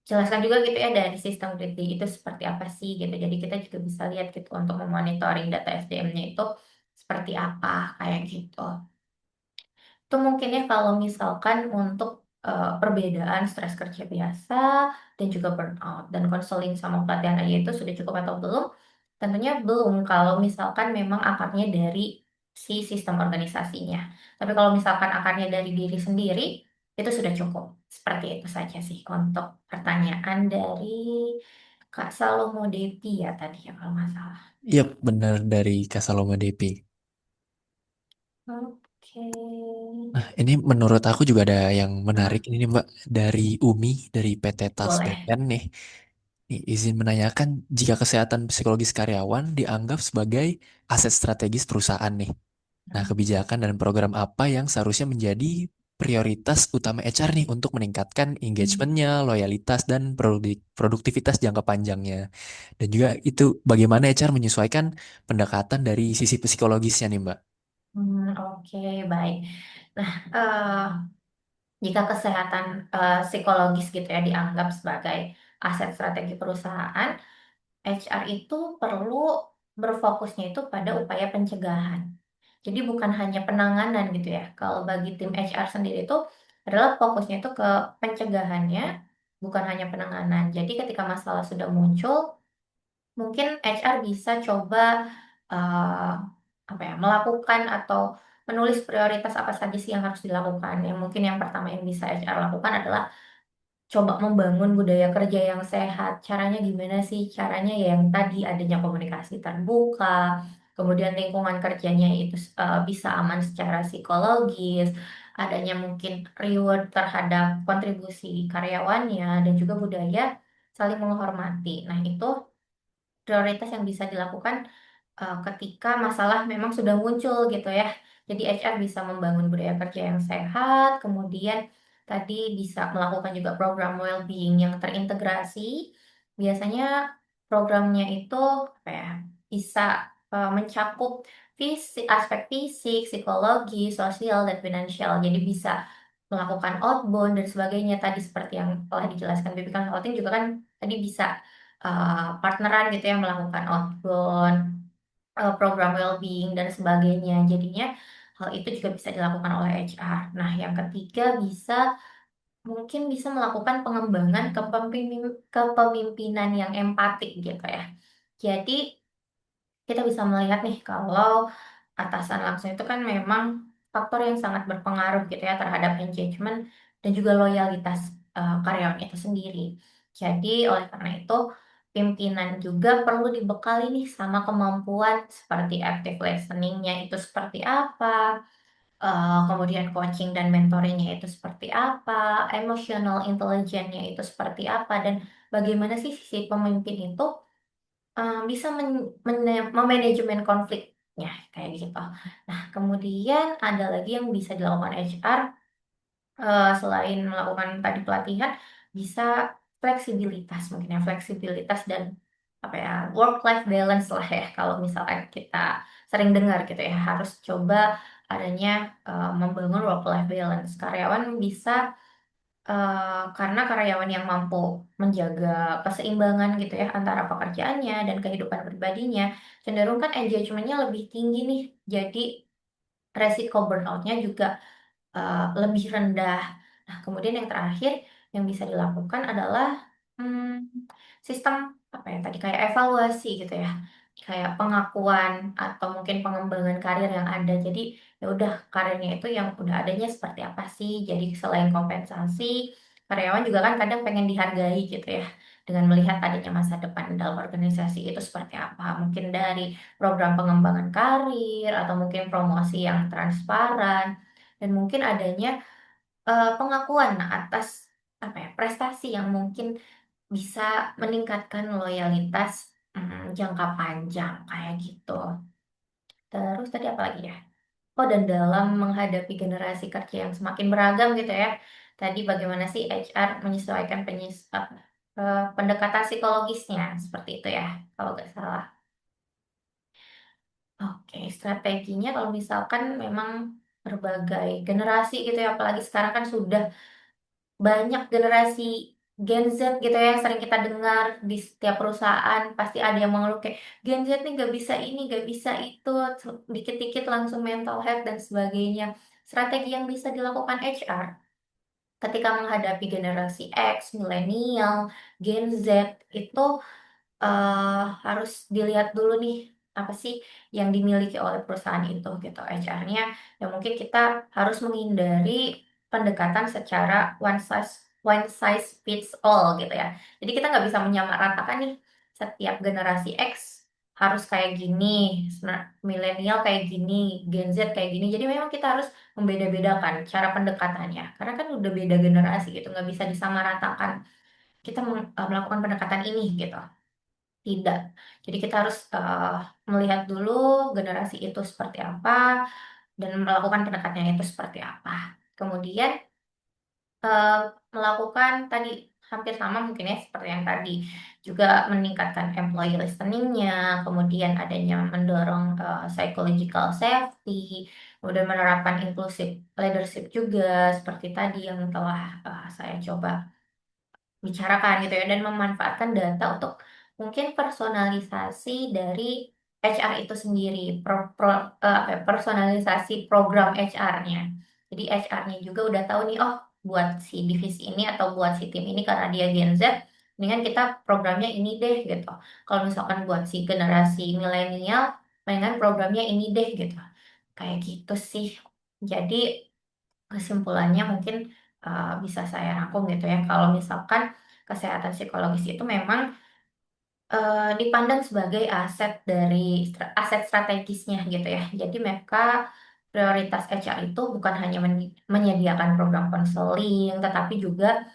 Speaker 3: jelaskan juga gitu ya dari sistem Grid Day itu seperti apa sih gitu. Jadi kita juga bisa lihat gitu untuk memonitoring data SDM-nya itu seperti apa kayak gitu. Itu mungkin ya kalau misalkan untuk perbedaan stres kerja biasa dan juga burnout dan konseling sama pelatihan aja itu sudah cukup atau belum? Tentunya belum kalau misalkan memang akarnya dari si sistem organisasinya. Tapi kalau misalkan akarnya dari diri sendiri, itu sudah cukup. Seperti itu saja sih untuk pertanyaan dari Kak Salomo Depi ya tadi ya kalau nggak salah.
Speaker 2: Iya, benar dari Kasaloma DP.
Speaker 3: Oke,
Speaker 2: Nah, ini menurut aku juga ada yang menarik
Speaker 3: Hah,
Speaker 2: ini nih, Mbak, dari Umi, dari PT Tas
Speaker 3: boleh.
Speaker 2: BPN nih. Nih, izin menanyakan jika kesehatan psikologis karyawan dianggap sebagai aset strategis perusahaan nih. Nah, kebijakan dan program apa yang seharusnya menjadi prioritas utama HR nih untuk meningkatkan engagementnya, loyalitas, dan produktivitas jangka panjangnya. Dan juga itu bagaimana HR menyesuaikan pendekatan dari sisi psikologisnya nih, Mbak.
Speaker 3: Oke, baik. Nah, jika kesehatan psikologis gitu ya dianggap sebagai aset strategi perusahaan, HR itu perlu berfokusnya itu pada upaya pencegahan. Jadi bukan hanya penanganan gitu ya. Kalau bagi tim HR sendiri itu adalah fokusnya itu ke pencegahannya, bukan hanya penanganan. Jadi ketika masalah sudah muncul, mungkin HR bisa coba eh, apa ya, melakukan atau menulis prioritas apa saja sih yang harus dilakukan. Yang mungkin yang pertama yang bisa HR lakukan adalah coba membangun budaya kerja yang sehat. Caranya gimana sih? Caranya ya yang tadi adanya komunikasi terbuka, kemudian lingkungan kerjanya itu bisa aman secara psikologis, adanya mungkin reward terhadap kontribusi karyawannya, dan juga budaya saling menghormati. Nah, itu prioritas yang bisa dilakukan ketika masalah memang sudah muncul gitu ya. Jadi HR bisa membangun budaya kerja yang sehat, kemudian tadi bisa melakukan juga program well-being yang terintegrasi. Biasanya programnya itu apa ya, bisa mencakup aspek fisik, psikologi, sosial, dan finansial. Jadi bisa melakukan outbound dan sebagainya tadi seperti yang telah dijelaskan BB Consulting juga kan tadi bisa partneran gitu yang melakukan outbound, program well-being dan sebagainya. Jadinya hal itu juga bisa dilakukan oleh HR. Nah, yang ketiga mungkin bisa melakukan pengembangan kepemimpinan yang empatik gitu ya. Jadi kita bisa melihat nih kalau atasan langsung itu kan memang faktor yang sangat berpengaruh gitu ya terhadap engagement dan juga loyalitas karyawan itu sendiri. Jadi oleh karena itu pimpinan juga perlu dibekali nih sama kemampuan seperti active listening-nya itu seperti apa, kemudian coaching dan mentoringnya itu seperti apa, emotional intelligence-nya itu seperti apa, dan bagaimana sih si pemimpin itu bisa memanajemen konfliknya kayak gitu. Nah, kemudian ada lagi yang bisa dilakukan HR selain melakukan tadi pelatihan, bisa fleksibilitas mungkin ya, fleksibilitas dan apa ya, work life balance lah ya, kalau misalkan kita sering dengar gitu ya, harus coba adanya membangun work life balance. Karyawan bisa karena karyawan yang mampu menjaga keseimbangan gitu ya antara pekerjaannya dan kehidupan pribadinya, cenderung kan engagementnya lebih tinggi nih. Jadi resiko burnoutnya juga lebih rendah. Nah, kemudian yang terakhir yang bisa dilakukan adalah sistem apa ya tadi kayak evaluasi gitu ya, kayak pengakuan atau mungkin pengembangan karir yang ada. Jadi ya udah karirnya itu yang udah adanya seperti apa sih. Jadi selain kompensasi, karyawan juga kan kadang pengen dihargai gitu ya. Dengan melihat adanya masa depan dalam organisasi itu seperti apa. Mungkin dari program pengembangan karir atau mungkin promosi yang transparan dan mungkin adanya pengakuan atas apa ya prestasi yang mungkin bisa meningkatkan loyalitas jangka panjang kayak gitu. Terus tadi apa lagi ya? Oh, dan dalam menghadapi generasi kerja yang semakin beragam gitu ya. Tadi bagaimana sih HR menyesuaikan pendekatan psikologisnya seperti itu ya, kalau nggak salah. Oke, strateginya kalau misalkan memang berbagai generasi gitu ya, apalagi sekarang kan sudah banyak generasi Gen Z gitu ya yang sering kita dengar di setiap perusahaan pasti ada yang mengeluh kayak Gen Z nih gak bisa ini, gak bisa itu, dikit-dikit langsung mental health dan sebagainya. Strategi yang bisa dilakukan HR ketika menghadapi generasi X, milenial, Gen Z itu harus dilihat dulu nih apa sih yang dimiliki oleh perusahaan itu gitu HR-nya. Ya mungkin kita harus menghindari pendekatan secara one size fits all gitu ya. Jadi kita nggak bisa menyamaratakan nih setiap generasi X harus kayak gini, milenial kayak gini, Gen Z kayak gini. Jadi memang kita harus membeda-bedakan cara pendekatannya. Karena kan udah beda generasi gitu, nggak bisa disamaratakan. Kita melakukan pendekatan ini gitu. Tidak. Jadi kita harus melihat dulu generasi itu seperti apa, dan melakukan pendekatannya itu seperti apa. Kemudian eh, melakukan tadi hampir sama mungkin ya seperti yang tadi, juga meningkatkan employee listeningnya, kemudian adanya mendorong psychological safety, kemudian menerapkan inclusive leadership juga seperti tadi yang telah saya coba bicarakan gitu ya, dan memanfaatkan data untuk mungkin personalisasi dari HR itu sendiri, personalisasi program HR-nya. Jadi HR-nya juga udah tahu nih, oh buat si divisi ini atau buat si tim ini karena dia Gen Z, mendingan kita programnya ini deh gitu. Kalau misalkan buat si generasi milenial, mendingan programnya ini deh gitu. Kayak gitu sih. Jadi kesimpulannya mungkin bisa saya rangkum gitu ya. Kalau misalkan kesehatan psikologis itu memang dipandang sebagai aset dari aset strategisnya gitu ya. Jadi mereka prioritas HR itu bukan hanya menyediakan program konseling, tetapi juga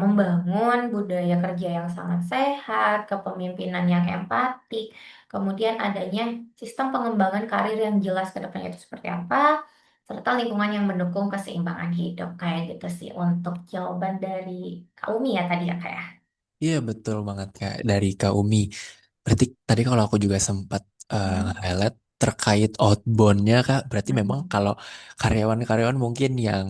Speaker 3: membangun budaya kerja yang sangat sehat, kepemimpinan yang empatik, kemudian adanya sistem pengembangan karir yang jelas ke depannya itu seperti apa, serta lingkungan yang mendukung keseimbangan hidup. Kayak gitu sih untuk jawaban dari Kak Umi ya tadi ya Kak ya.
Speaker 2: Iya betul banget Kak dari Kak Umi. Berarti tadi kalau aku juga sempat
Speaker 3: Hmm.
Speaker 2: highlight terkait outboundnya Kak, berarti memang
Speaker 3: Mm-mm.
Speaker 2: kalau karyawan-karyawan mungkin yang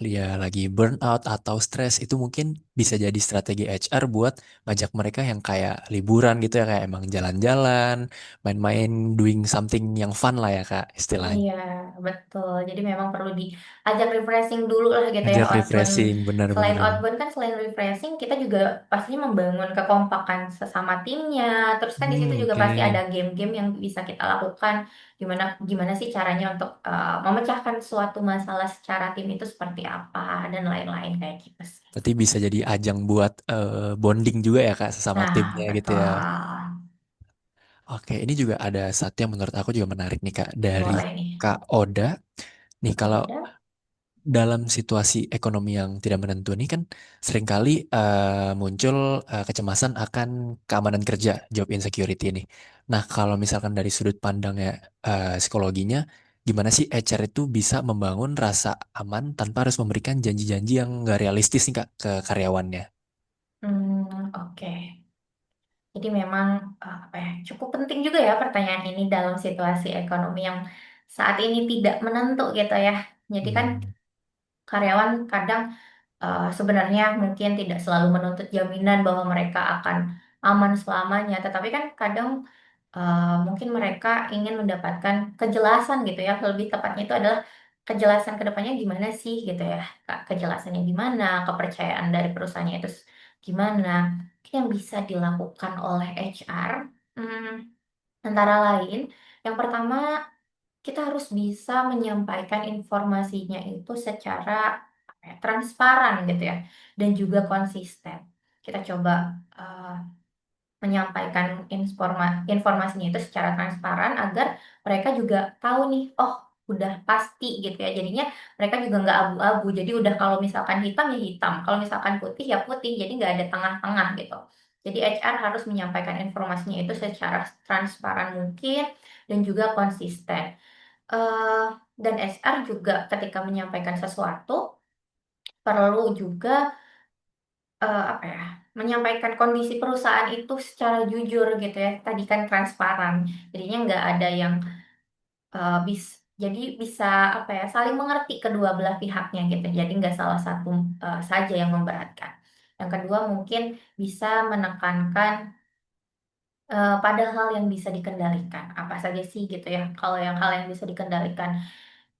Speaker 2: dia lagi burnout atau stres itu mungkin bisa jadi strategi HR buat ngajak mereka yang kayak liburan gitu ya, kayak emang jalan-jalan, main-main, doing something yang fun lah ya Kak istilahnya.
Speaker 3: Iya, betul. Jadi memang perlu diajak refreshing dulu lah gitu ya
Speaker 2: Ngajak
Speaker 3: outbound.
Speaker 2: refreshing,
Speaker 3: Selain
Speaker 2: benar-benar.
Speaker 3: outbound kan selain refreshing, kita juga pastinya membangun kekompakan sesama timnya. Terus kan di situ juga
Speaker 2: Oke.
Speaker 3: pasti ada game-game yang bisa kita lakukan. Gimana gimana sih caranya untuk memecahkan suatu masalah secara tim itu seperti apa dan lain-lain kayak gitu sih.
Speaker 2: Berarti bisa jadi ajang buat bonding juga ya Kak sesama
Speaker 3: Nah,
Speaker 2: timnya gitu ya.
Speaker 3: betul.
Speaker 2: Oke, ini juga ada satu yang menurut aku juga menarik nih Kak dari
Speaker 3: Boleh nih.
Speaker 2: Kak Oda. Nih
Speaker 3: Kak
Speaker 2: kalau
Speaker 3: Oda.
Speaker 2: dalam situasi ekonomi yang tidak menentu ini kan seringkali muncul kecemasan akan keamanan kerja, job insecurity ini. Nah, kalau misalkan dari sudut pandangnya psikologinya, gimana sih HR itu bisa membangun rasa aman tanpa harus memberikan janji-janji yang nggak realistis nih Kak ke karyawannya?
Speaker 3: Oke. Jadi memang apa ya, cukup penting juga ya pertanyaan ini dalam situasi ekonomi yang saat ini tidak menentu gitu ya. Jadi kan
Speaker 2: Hmm.
Speaker 3: karyawan kadang sebenarnya mungkin tidak selalu menuntut jaminan bahwa mereka akan aman selamanya, tetapi kan kadang mungkin mereka ingin mendapatkan kejelasan gitu ya. Lebih tepatnya itu adalah kejelasan ke depannya gimana sih gitu ya. Kejelasannya gimana, kepercayaan dari perusahaannya itu gimana. Mungkin yang bisa dilakukan oleh HR, hmm, antara lain, yang pertama kita harus bisa menyampaikan informasinya itu secara apa ya, transparan gitu ya, dan juga konsisten. Kita coba uh, menyampaikan informasinya itu secara transparan agar mereka juga tahu nih, oh udah pasti gitu ya. Jadinya mereka juga nggak abu-abu. Jadi udah kalau misalkan hitam ya hitam, kalau misalkan putih ya putih. Jadi nggak ada tengah-tengah gitu. Jadi HR harus menyampaikan informasinya itu secara transparan mungkin dan juga konsisten. eh dan HR juga ketika menyampaikan sesuatu perlu juga apa ya, menyampaikan kondisi perusahaan itu secara jujur gitu ya. Tadi kan transparan, jadinya nggak ada yang jadi bisa apa ya, saling mengerti kedua belah pihaknya gitu. Jadi nggak salah satu saja yang memberatkan. Yang kedua mungkin bisa menekankan pada hal yang bisa dikendalikan. Apa saja sih gitu ya? Kalau yang hal yang bisa dikendalikan,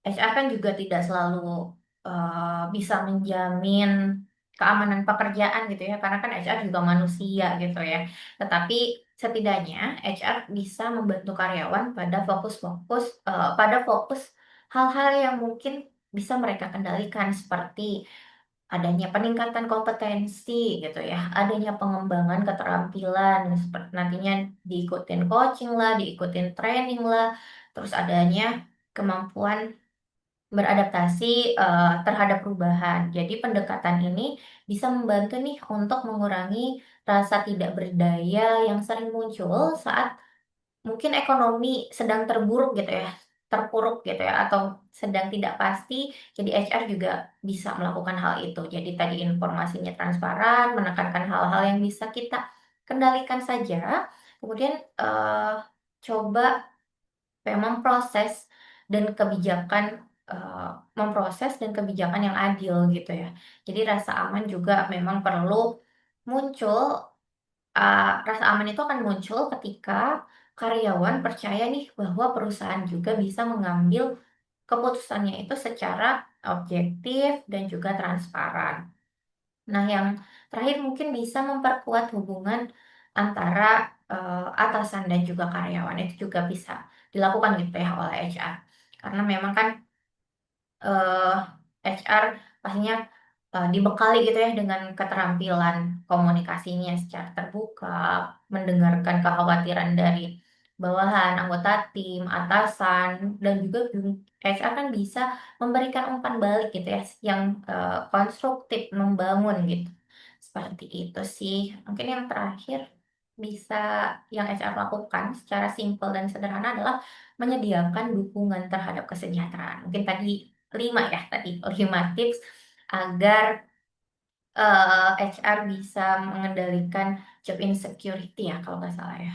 Speaker 3: HR kan juga tidak selalu bisa menjamin keamanan pekerjaan gitu ya, karena kan HR juga manusia gitu ya. Tetapi setidaknya HR bisa membantu karyawan pada fokus hal-hal yang mungkin bisa mereka kendalikan seperti adanya peningkatan kompetensi gitu ya, adanya pengembangan keterampilan seperti nantinya diikutin coaching lah, diikutin training lah, terus adanya kemampuan beradaptasi terhadap perubahan. Jadi pendekatan ini bisa membantu nih untuk mengurangi rasa tidak berdaya yang sering muncul saat mungkin ekonomi sedang terburuk gitu ya. terpuruk gitu ya atau sedang tidak pasti, jadi HR juga bisa melakukan hal itu. Jadi tadi informasinya transparan, menekankan hal-hal yang bisa kita kendalikan saja, kemudian coba memproses dan kebijakan memproses dan kebijakan yang adil gitu ya. Jadi rasa aman juga memang perlu muncul. Rasa aman itu akan muncul ketika karyawan percaya nih bahwa perusahaan juga bisa mengambil keputusannya itu secara objektif dan juga transparan. Nah, yang terakhir mungkin bisa memperkuat hubungan antara atasan dan juga karyawan. Itu juga bisa dilakukan gitu ya oleh HR. Karena memang kan eh, HR pastinya dibekali gitu ya dengan keterampilan komunikasinya secara terbuka, mendengarkan kekhawatiran dari bawahan, anggota tim, atasan, dan juga HR kan bisa memberikan umpan balik gitu ya, yang konstruktif, membangun gitu. Seperti itu sih. Mungkin yang terakhir bisa yang HR lakukan secara simpel dan sederhana adalah menyediakan dukungan terhadap kesejahteraan. Mungkin tadi 5 ya, tadi 5 tips agar HR bisa mengendalikan job insecurity ya kalau nggak salah ya.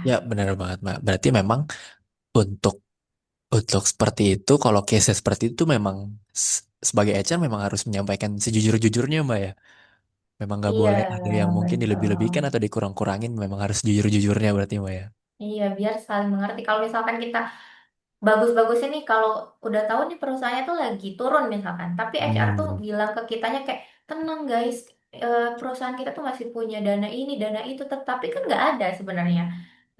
Speaker 2: Ya,
Speaker 3: Iya.
Speaker 2: benar banget, Mbak. Berarti memang untuk untuk seperti itu, kalau case seperti itu memang sebagai HR memang harus menyampaikan sejujur-jujurnya, Mbak ya. Memang nggak
Speaker 3: Iya,
Speaker 2: boleh ada yang mungkin
Speaker 3: betul.
Speaker 2: dilebih-lebihkan atau dikurang-kurangin, memang harus jujur-jujurnya berarti, Mbak ya.
Speaker 3: Iya, biar saling mengerti. Kalau misalkan kita bagus-bagusnya nih kalau udah tahu nih perusahaannya tuh lagi turun misalkan, tapi HR tuh
Speaker 2: Hmm.
Speaker 3: bilang ke kitanya kayak tenang guys, perusahaan kita tuh masih punya dana ini, dana itu, tetapi kan nggak ada sebenarnya.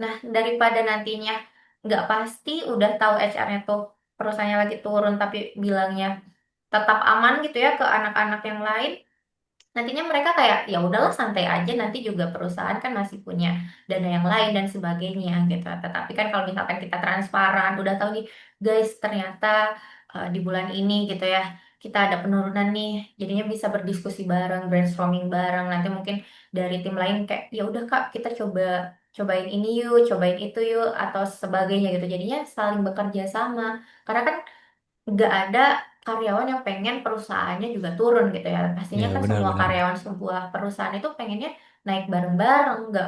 Speaker 3: Nah, daripada nantinya nggak pasti udah tahu HR-nya tuh perusahaannya lagi turun tapi bilangnya tetap aman gitu ya ke anak-anak yang lain, nantinya mereka kayak ya udahlah santai aja, nanti juga perusahaan kan masih punya dana yang lain dan sebagainya gitu. Tetapi kan kalau misalkan kita transparan udah tahu nih guys, ternyata di bulan ini gitu ya kita ada penurunan nih, jadinya bisa berdiskusi bareng, brainstorming bareng, nanti mungkin dari tim lain kayak ya udah kak kita cobain ini yuk, cobain itu yuk atau sebagainya gitu, jadinya saling bekerja sama. Karena kan nggak ada karyawan yang pengen perusahaannya juga turun gitu ya. Pastinya
Speaker 2: Ya,
Speaker 3: kan semua
Speaker 2: benar-benar.
Speaker 3: karyawan sebuah perusahaan itu pengennya naik bareng-bareng, nggak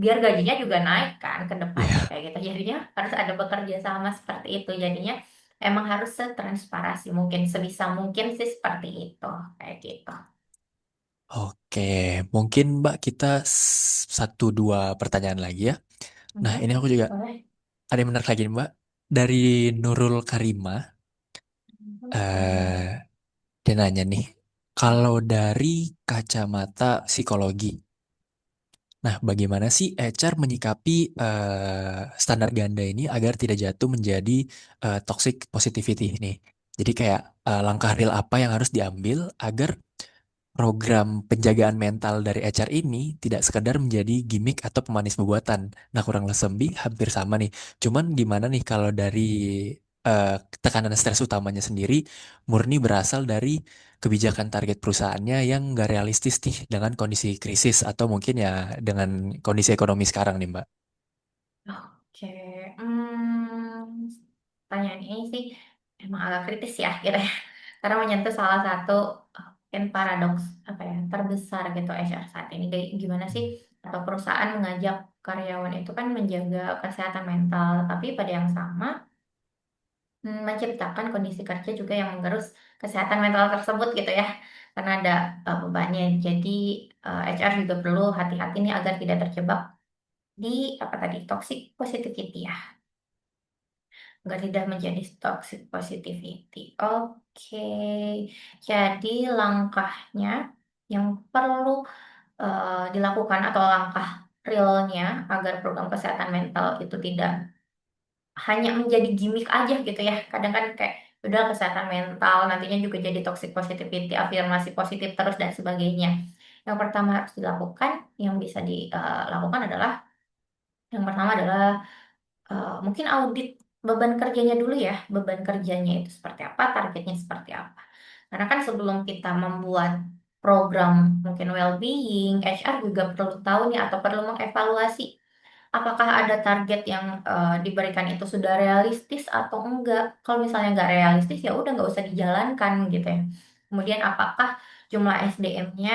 Speaker 3: biar gajinya juga naik kan ke depannya
Speaker 2: Ya,
Speaker 3: kayak gitu. Jadinya harus ada bekerja sama seperti itu. Jadinya emang harus setransparasi mungkin, sebisa mungkin sih seperti itu kayak gitu.
Speaker 2: oke. Mungkin Mbak kita satu dua pertanyaan lagi ya. Nah,
Speaker 3: Oke,
Speaker 2: ini aku juga
Speaker 3: boleh.
Speaker 2: ada yang menarik lagi nih, Mbak. Dari Nurul Karima, eh dia nanya nih, kalau dari kacamata psikologi, nah bagaimana sih HR menyikapi standar ganda ini agar tidak jatuh menjadi toxic positivity ini? Jadi kayak langkah real apa yang harus diambil agar program penjagaan mental dari HR ini tidak sekedar menjadi gimmick atau pemanis buatan. Nah, kurang lebih hampir sama nih. Cuman gimana nih kalau dari eh, tekanan stres utamanya sendiri murni berasal dari kebijakan target perusahaannya yang nggak realistis nih dengan kondisi krisis atau mungkin ya dengan kondisi ekonomi sekarang nih, Mbak.
Speaker 3: Oke, pertanyaan ini sih emang agak kritis ya gitu ya, karena menyentuh salah satu mungkin paradoks apa ya terbesar gitu HR saat ini. Kayak gimana sih atau perusahaan mengajak karyawan itu kan menjaga kesehatan mental, tapi pada yang sama menciptakan kondisi kerja juga yang menggerus kesehatan mental tersebut gitu ya, karena ada bebannya. Jadi HR juga perlu hati-hati nih agar tidak terjebak di apa tadi toxic positivity ya, agar tidak menjadi toxic positivity. Oke, jadi langkahnya yang perlu dilakukan atau langkah realnya agar program kesehatan mental itu tidak hanya menjadi gimmick aja gitu ya. Kadang kan kayak udah kesehatan mental nantinya juga jadi toxic positivity, afirmasi positif terus dan sebagainya. Yang pertama harus dilakukan, yang bisa dilakukan adalah yang pertama adalah mungkin audit beban kerjanya dulu ya, beban kerjanya itu seperti apa, targetnya seperti apa. Karena kan sebelum kita membuat program mungkin well-being, HR juga perlu tahu nih atau perlu mengevaluasi apakah ada target yang diberikan itu sudah realistis atau enggak. Kalau misalnya nggak realistis ya udah nggak usah dijalankan gitu ya. Kemudian apakah jumlah SDM-nya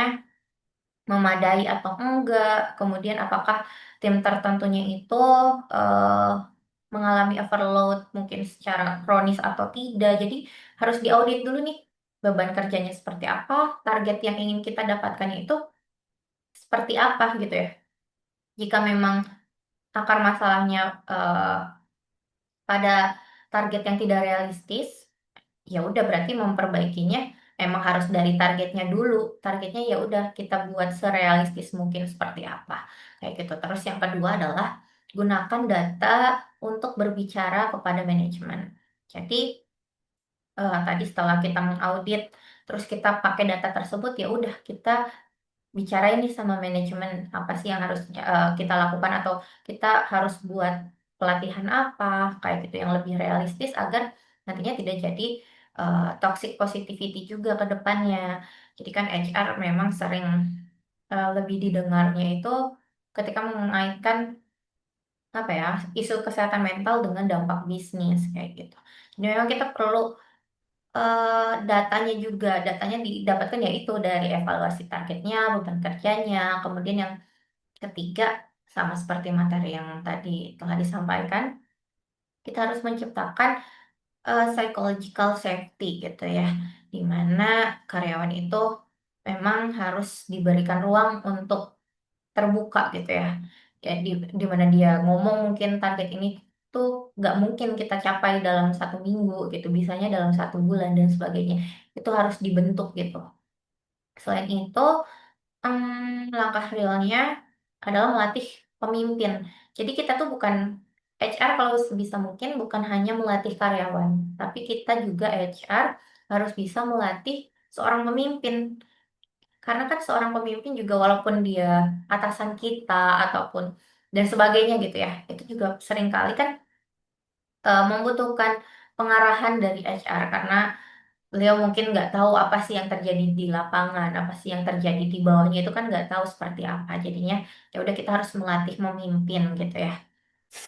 Speaker 3: memadai atau enggak. Kemudian apakah tim tertentunya itu eh, mengalami overload mungkin secara kronis atau tidak. Jadi harus diaudit dulu nih beban kerjanya seperti apa, target yang ingin kita dapatkan itu seperti apa gitu ya. Jika memang akar masalahnya eh, pada target yang tidak realistis, ya udah berarti memperbaikinya emang harus dari targetnya dulu. Targetnya ya udah kita buat serealistis mungkin seperti apa. Kayak gitu. Terus yang kedua adalah gunakan data untuk berbicara kepada manajemen. Jadi tadi setelah kita mengaudit, terus kita pakai data tersebut ya udah kita bicara ini sama manajemen apa sih yang harus kita lakukan atau kita harus buat pelatihan apa kayak gitu yang lebih realistis agar nantinya tidak jadi toxic positivity juga ke depannya. Jadi kan HR memang sering lebih didengarnya itu ketika mengaitkan apa ya isu kesehatan mental dengan dampak bisnis kayak gitu. Jadi memang kita perlu datanya juga, datanya didapatkan yaitu dari evaluasi targetnya, beban kerjanya, kemudian yang ketiga, sama seperti materi yang tadi telah disampaikan, kita harus menciptakan psychological safety gitu ya, di mana karyawan itu memang harus diberikan ruang untuk terbuka gitu ya. Ya di mana dia ngomong mungkin target ini tuh nggak mungkin kita capai dalam 1 minggu gitu, bisanya dalam 1 bulan dan sebagainya. Itu harus dibentuk gitu. Selain itu, langkah realnya adalah melatih pemimpin. Jadi kita tuh bukan HR kalau sebisa mungkin bukan hanya melatih karyawan, tapi kita juga HR harus bisa melatih seorang pemimpin. Karena kan seorang pemimpin juga walaupun dia atasan kita ataupun dan sebagainya gitu ya, itu juga seringkali kan membutuhkan pengarahan dari HR karena beliau mungkin nggak tahu apa sih yang terjadi di lapangan, apa sih yang terjadi di bawahnya itu kan nggak tahu seperti apa. Jadinya ya udah kita harus melatih memimpin gitu ya.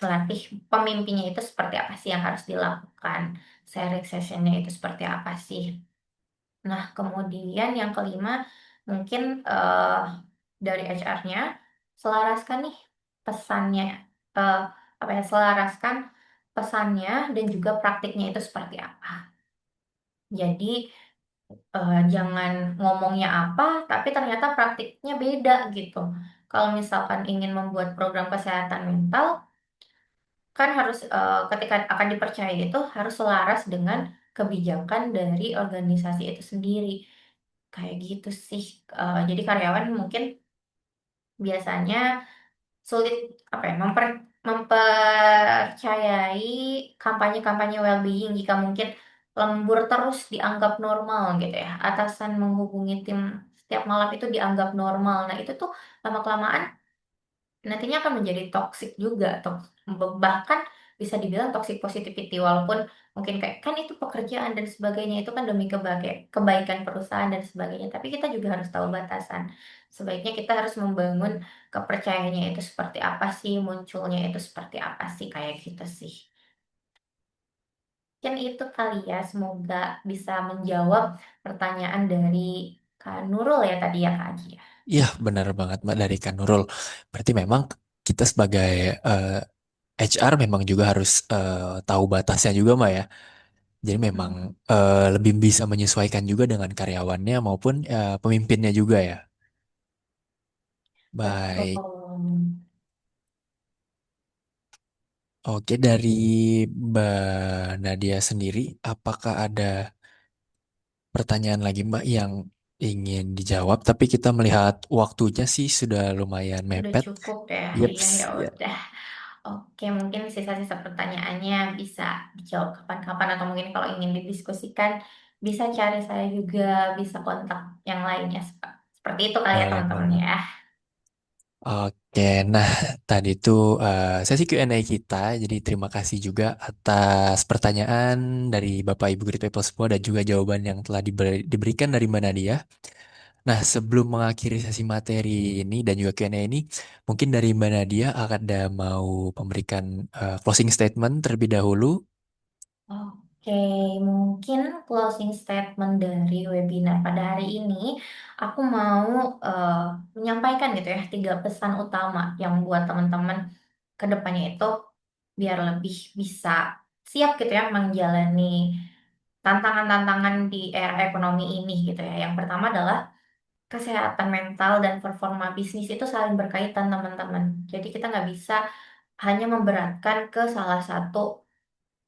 Speaker 3: Melatih pemimpinnya itu seperti apa sih yang harus dilakukan. Sharing sessionnya itu seperti apa sih. Nah, kemudian yang kelima mungkin dari HR-nya selaraskan nih pesannya eh, apa ya selaraskan pesannya dan juga praktiknya itu seperti apa. Jadi jangan ngomongnya apa, tapi ternyata praktiknya beda gitu. Kalau misalkan ingin membuat program kesehatan mental, kan harus ketika akan dipercaya itu harus selaras dengan kebijakan dari organisasi itu sendiri. Kayak gitu sih. Jadi karyawan mungkin biasanya sulit apa ya mempercayai kampanye-kampanye well-being jika mungkin lembur terus dianggap normal gitu ya. Atasan menghubungi tim setiap malam itu dianggap normal. Nah, itu tuh lama-kelamaan nantinya akan menjadi toxic juga atau bahkan bisa dibilang toxic positivity walaupun mungkin kayak kan itu pekerjaan dan sebagainya itu kan demi kebaikan perusahaan dan sebagainya tapi kita juga harus tahu batasan sebaiknya kita harus membangun kepercayaannya itu seperti apa sih munculnya itu seperti apa sih kayak gitu sih mungkin itu kali ya semoga bisa menjawab pertanyaan dari Kak Nurul ya tadi ya Kak Aji ya.
Speaker 2: Iya, benar banget Mbak dari Kak Nurul. Berarti memang kita sebagai eh, HR memang juga harus tahu batasnya juga Mbak ya. Jadi memang
Speaker 3: Hmm,
Speaker 2: lebih bisa menyesuaikan juga dengan karyawannya maupun pemimpinnya juga ya. Baik.
Speaker 3: betul.
Speaker 2: Oke, dari Mbak Nadia sendiri, apakah ada pertanyaan lagi Mbak yang ingin dijawab? Tapi kita melihat waktunya sih sudah lumayan
Speaker 3: Udah
Speaker 2: mepet.
Speaker 3: cukup ya. Iya
Speaker 2: Yeps,
Speaker 3: ya
Speaker 2: ya.
Speaker 3: udah. Oke, mungkin sisa-sisa pertanyaannya bisa dijawab kapan-kapan atau mungkin kalau ingin didiskusikan bisa cari saya juga, bisa kontak yang lainnya. Seperti itu kali ya
Speaker 2: Boleh
Speaker 3: teman-teman
Speaker 2: banget.
Speaker 3: ya.
Speaker 2: Oke, nah tadi tuh sesi Q&A kita, jadi terima kasih juga atas pertanyaan dari Bapak Ibu Great People semua dan juga jawaban yang telah diberikan dari Mbak Nadia. Nah, sebelum mengakhiri sesi materi ini dan juga Q&A ini, mungkin dari Mbak Nadia ada mau memberikan closing statement terlebih dahulu.
Speaker 3: Oke, mungkin closing statement dari webinar pada hari ini, aku mau eh, menyampaikan gitu ya, 3 pesan utama yang buat teman-teman ke depannya itu biar lebih bisa siap gitu ya menjalani tantangan-tantangan di era ekonomi ini gitu ya. Yang pertama adalah kesehatan mental dan performa bisnis itu saling berkaitan teman-teman. Jadi kita nggak bisa hanya memberatkan ke salah satu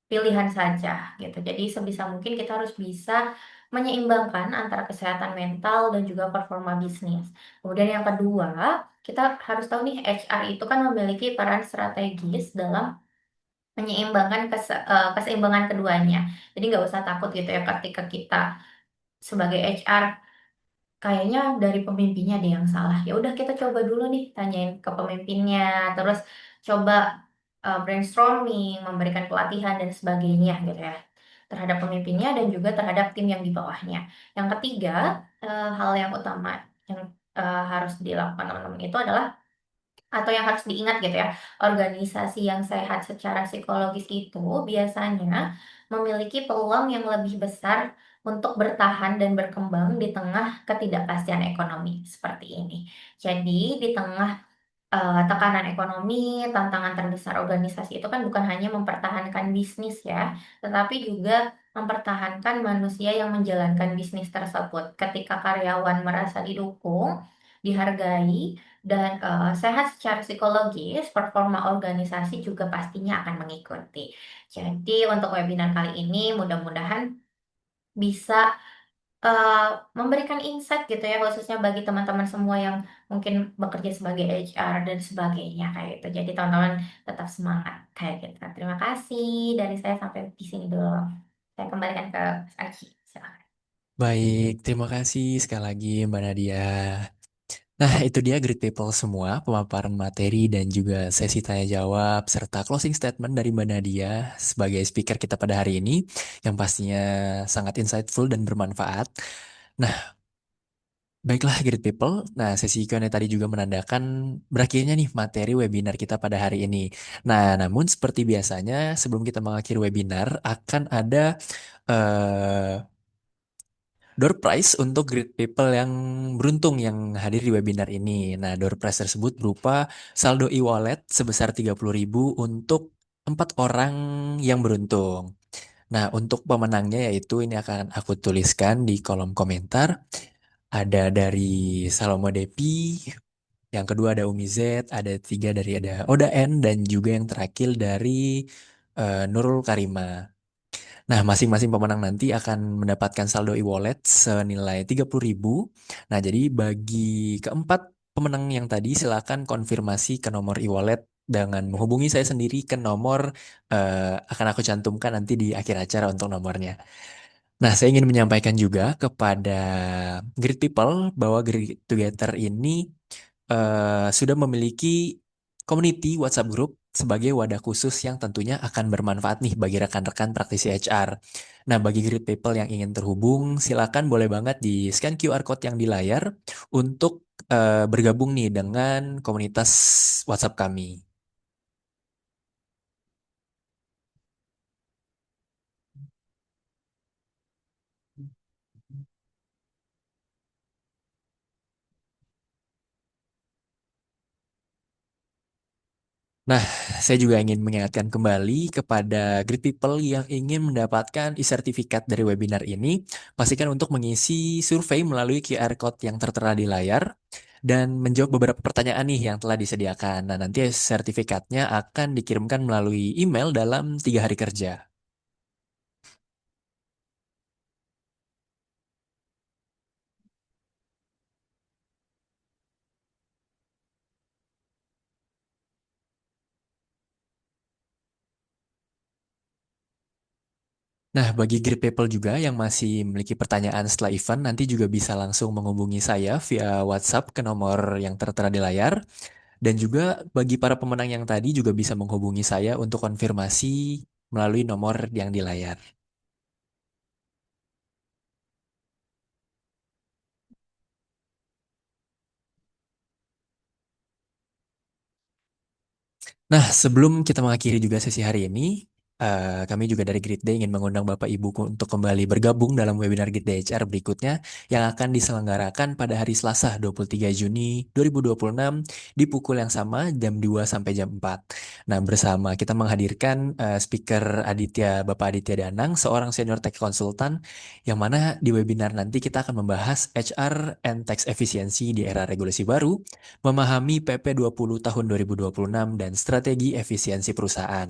Speaker 3: pilihan saja gitu. Jadi sebisa mungkin kita harus bisa menyeimbangkan antara kesehatan mental dan juga performa bisnis. Kemudian yang kedua, kita harus tahu nih HR itu kan memiliki peran strategis dalam menyeimbangkan keseimbangan keduanya. Jadi nggak usah takut gitu ya ketika kita sebagai HR kayaknya dari pemimpinnya ada yang salah. Ya udah kita coba dulu nih tanyain ke pemimpinnya, terus coba brainstorming, memberikan pelatihan dan sebagainya gitu ya terhadap pemimpinnya dan juga terhadap tim yang di bawahnya. Yang ketiga, hal yang utama yang harus dilakukan teman-teman itu adalah atau yang harus diingat gitu ya, organisasi yang sehat secara psikologis itu biasanya memiliki peluang yang lebih besar untuk bertahan dan berkembang di tengah ketidakpastian ekonomi seperti ini. Jadi di tengah tekanan ekonomi, tantangan terbesar organisasi itu kan bukan hanya mempertahankan bisnis ya, tetapi juga mempertahankan manusia yang menjalankan bisnis tersebut. Ketika karyawan merasa didukung, dihargai, dan sehat secara psikologis, performa organisasi juga pastinya akan mengikuti. Jadi untuk webinar kali ini mudah-mudahan bisa eh, memberikan insight gitu ya khususnya bagi teman-teman semua yang mungkin bekerja sebagai HR dan sebagainya kayak gitu. Jadi teman-teman tetap semangat kayak gitu. Terima kasih dari saya sampai di sini dulu. Saya kembalikan ke Mas Aji. Silakan.
Speaker 2: Baik, terima kasih sekali lagi Mbak Nadia. Nah, itu dia Great People semua, pemaparan materi dan juga sesi tanya jawab serta closing statement dari Mbak Nadia sebagai speaker kita pada hari ini yang pastinya sangat insightful dan bermanfaat. Nah, baiklah Great People. Nah, sesi Q&A tadi juga menandakan berakhirnya nih materi webinar kita pada hari ini. Nah, namun seperti biasanya sebelum kita mengakhiri webinar akan ada eh, door prize untuk great people yang beruntung yang hadir di webinar ini. Nah, door prize tersebut berupa saldo e-wallet sebesar 30.000 untuk 4 orang yang beruntung. Nah, untuk pemenangnya yaitu ini akan aku tuliskan di kolom komentar. Ada dari Salomo Depi, yang kedua ada Umi Z, ada tiga dari ada Oda N, dan juga yang terakhir dari Nurul Karima. Nah, masing-masing pemenang nanti akan mendapatkan saldo e-wallet senilai 30.000. Nah, jadi bagi keempat pemenang yang tadi silakan konfirmasi ke nomor e-wallet dengan menghubungi saya sendiri ke nomor akan aku cantumkan nanti di akhir acara untuk nomornya. Nah, saya ingin menyampaikan juga kepada Great People bahwa Great Together ini sudah memiliki community WhatsApp group sebagai wadah khusus yang tentunya akan bermanfaat nih bagi rekan-rekan praktisi HR. Nah, bagi Great People yang ingin terhubung, silakan boleh banget di scan QR code yang di layar untuk bergabung nih dengan komunitas WhatsApp kami. Nah, saya juga ingin mengingatkan kembali kepada great people yang ingin mendapatkan e-sertifikat dari webinar ini, pastikan untuk mengisi survei melalui QR code yang tertera di layar dan menjawab beberapa pertanyaan nih yang telah disediakan. Nah, nanti sertifikatnya akan dikirimkan melalui email dalam 3 hari kerja. Nah, bagi great people juga yang masih memiliki pertanyaan setelah event, nanti juga bisa langsung menghubungi saya via WhatsApp ke nomor yang tertera di layar. Dan juga bagi para pemenang yang tadi juga bisa menghubungi saya untuk konfirmasi melalui nomor yang di layar. Nah, sebelum kita mengakhiri juga sesi hari ini, kami juga dari Grid Day ingin mengundang Bapak Ibu untuk kembali bergabung dalam webinar Grid Day HR berikutnya yang akan diselenggarakan pada hari Selasa 23 Juni 2026 di pukul yang sama jam 2 sampai jam 4. Nah, bersama kita menghadirkan speaker Bapak Aditya Danang, seorang senior tech consultant, yang mana di webinar nanti kita akan membahas HR and tax efficiency di era regulasi baru, memahami PP 20 tahun 2026 dan strategi efisiensi perusahaan.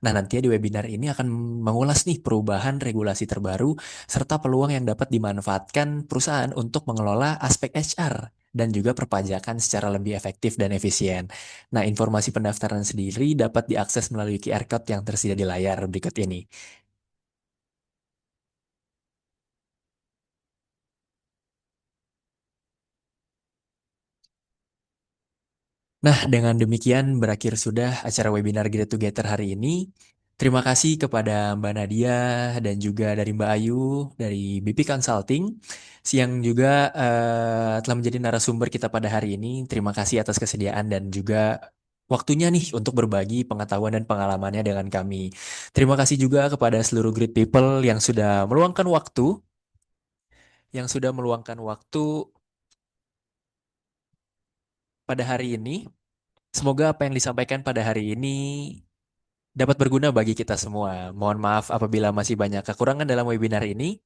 Speaker 2: Nah, nantinya di webinar ini akan mengulas nih perubahan regulasi terbaru serta peluang yang dapat dimanfaatkan perusahaan untuk mengelola aspek HR dan juga perpajakan secara lebih efektif dan efisien. Nah, informasi pendaftaran sendiri dapat diakses melalui QR Code yang tersedia di layar berikut ini. Nah, dengan demikian berakhir sudah acara webinar Get Together hari ini. Terima kasih kepada Mbak Nadia dan juga dari Mbak Ayu dari BP Consulting yang juga telah menjadi narasumber kita pada hari ini. Terima kasih atas kesediaan dan juga waktunya nih untuk berbagi pengetahuan dan pengalamannya dengan kami. Terima kasih juga kepada seluruh great people yang sudah meluangkan waktu pada hari ini. Semoga apa yang disampaikan pada hari ini dapat berguna bagi kita semua. Mohon maaf apabila masih banyak kekurangan dalam webinar ini.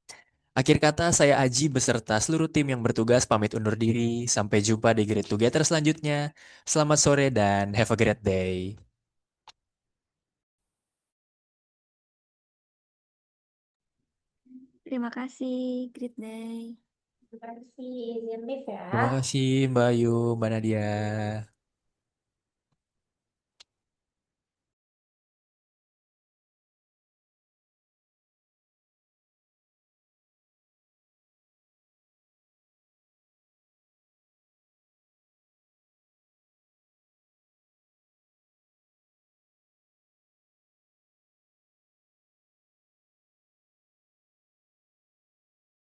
Speaker 2: Akhir kata, saya Aji beserta seluruh tim yang bertugas pamit undur diri. Sampai jumpa di Great Together selanjutnya. Selamat sore dan have a great day.
Speaker 4: Terima kasih, Great Day.
Speaker 3: Terima kasih, izin live ya.
Speaker 2: Terima kasih Mbak Ayu, Mbak Nadia.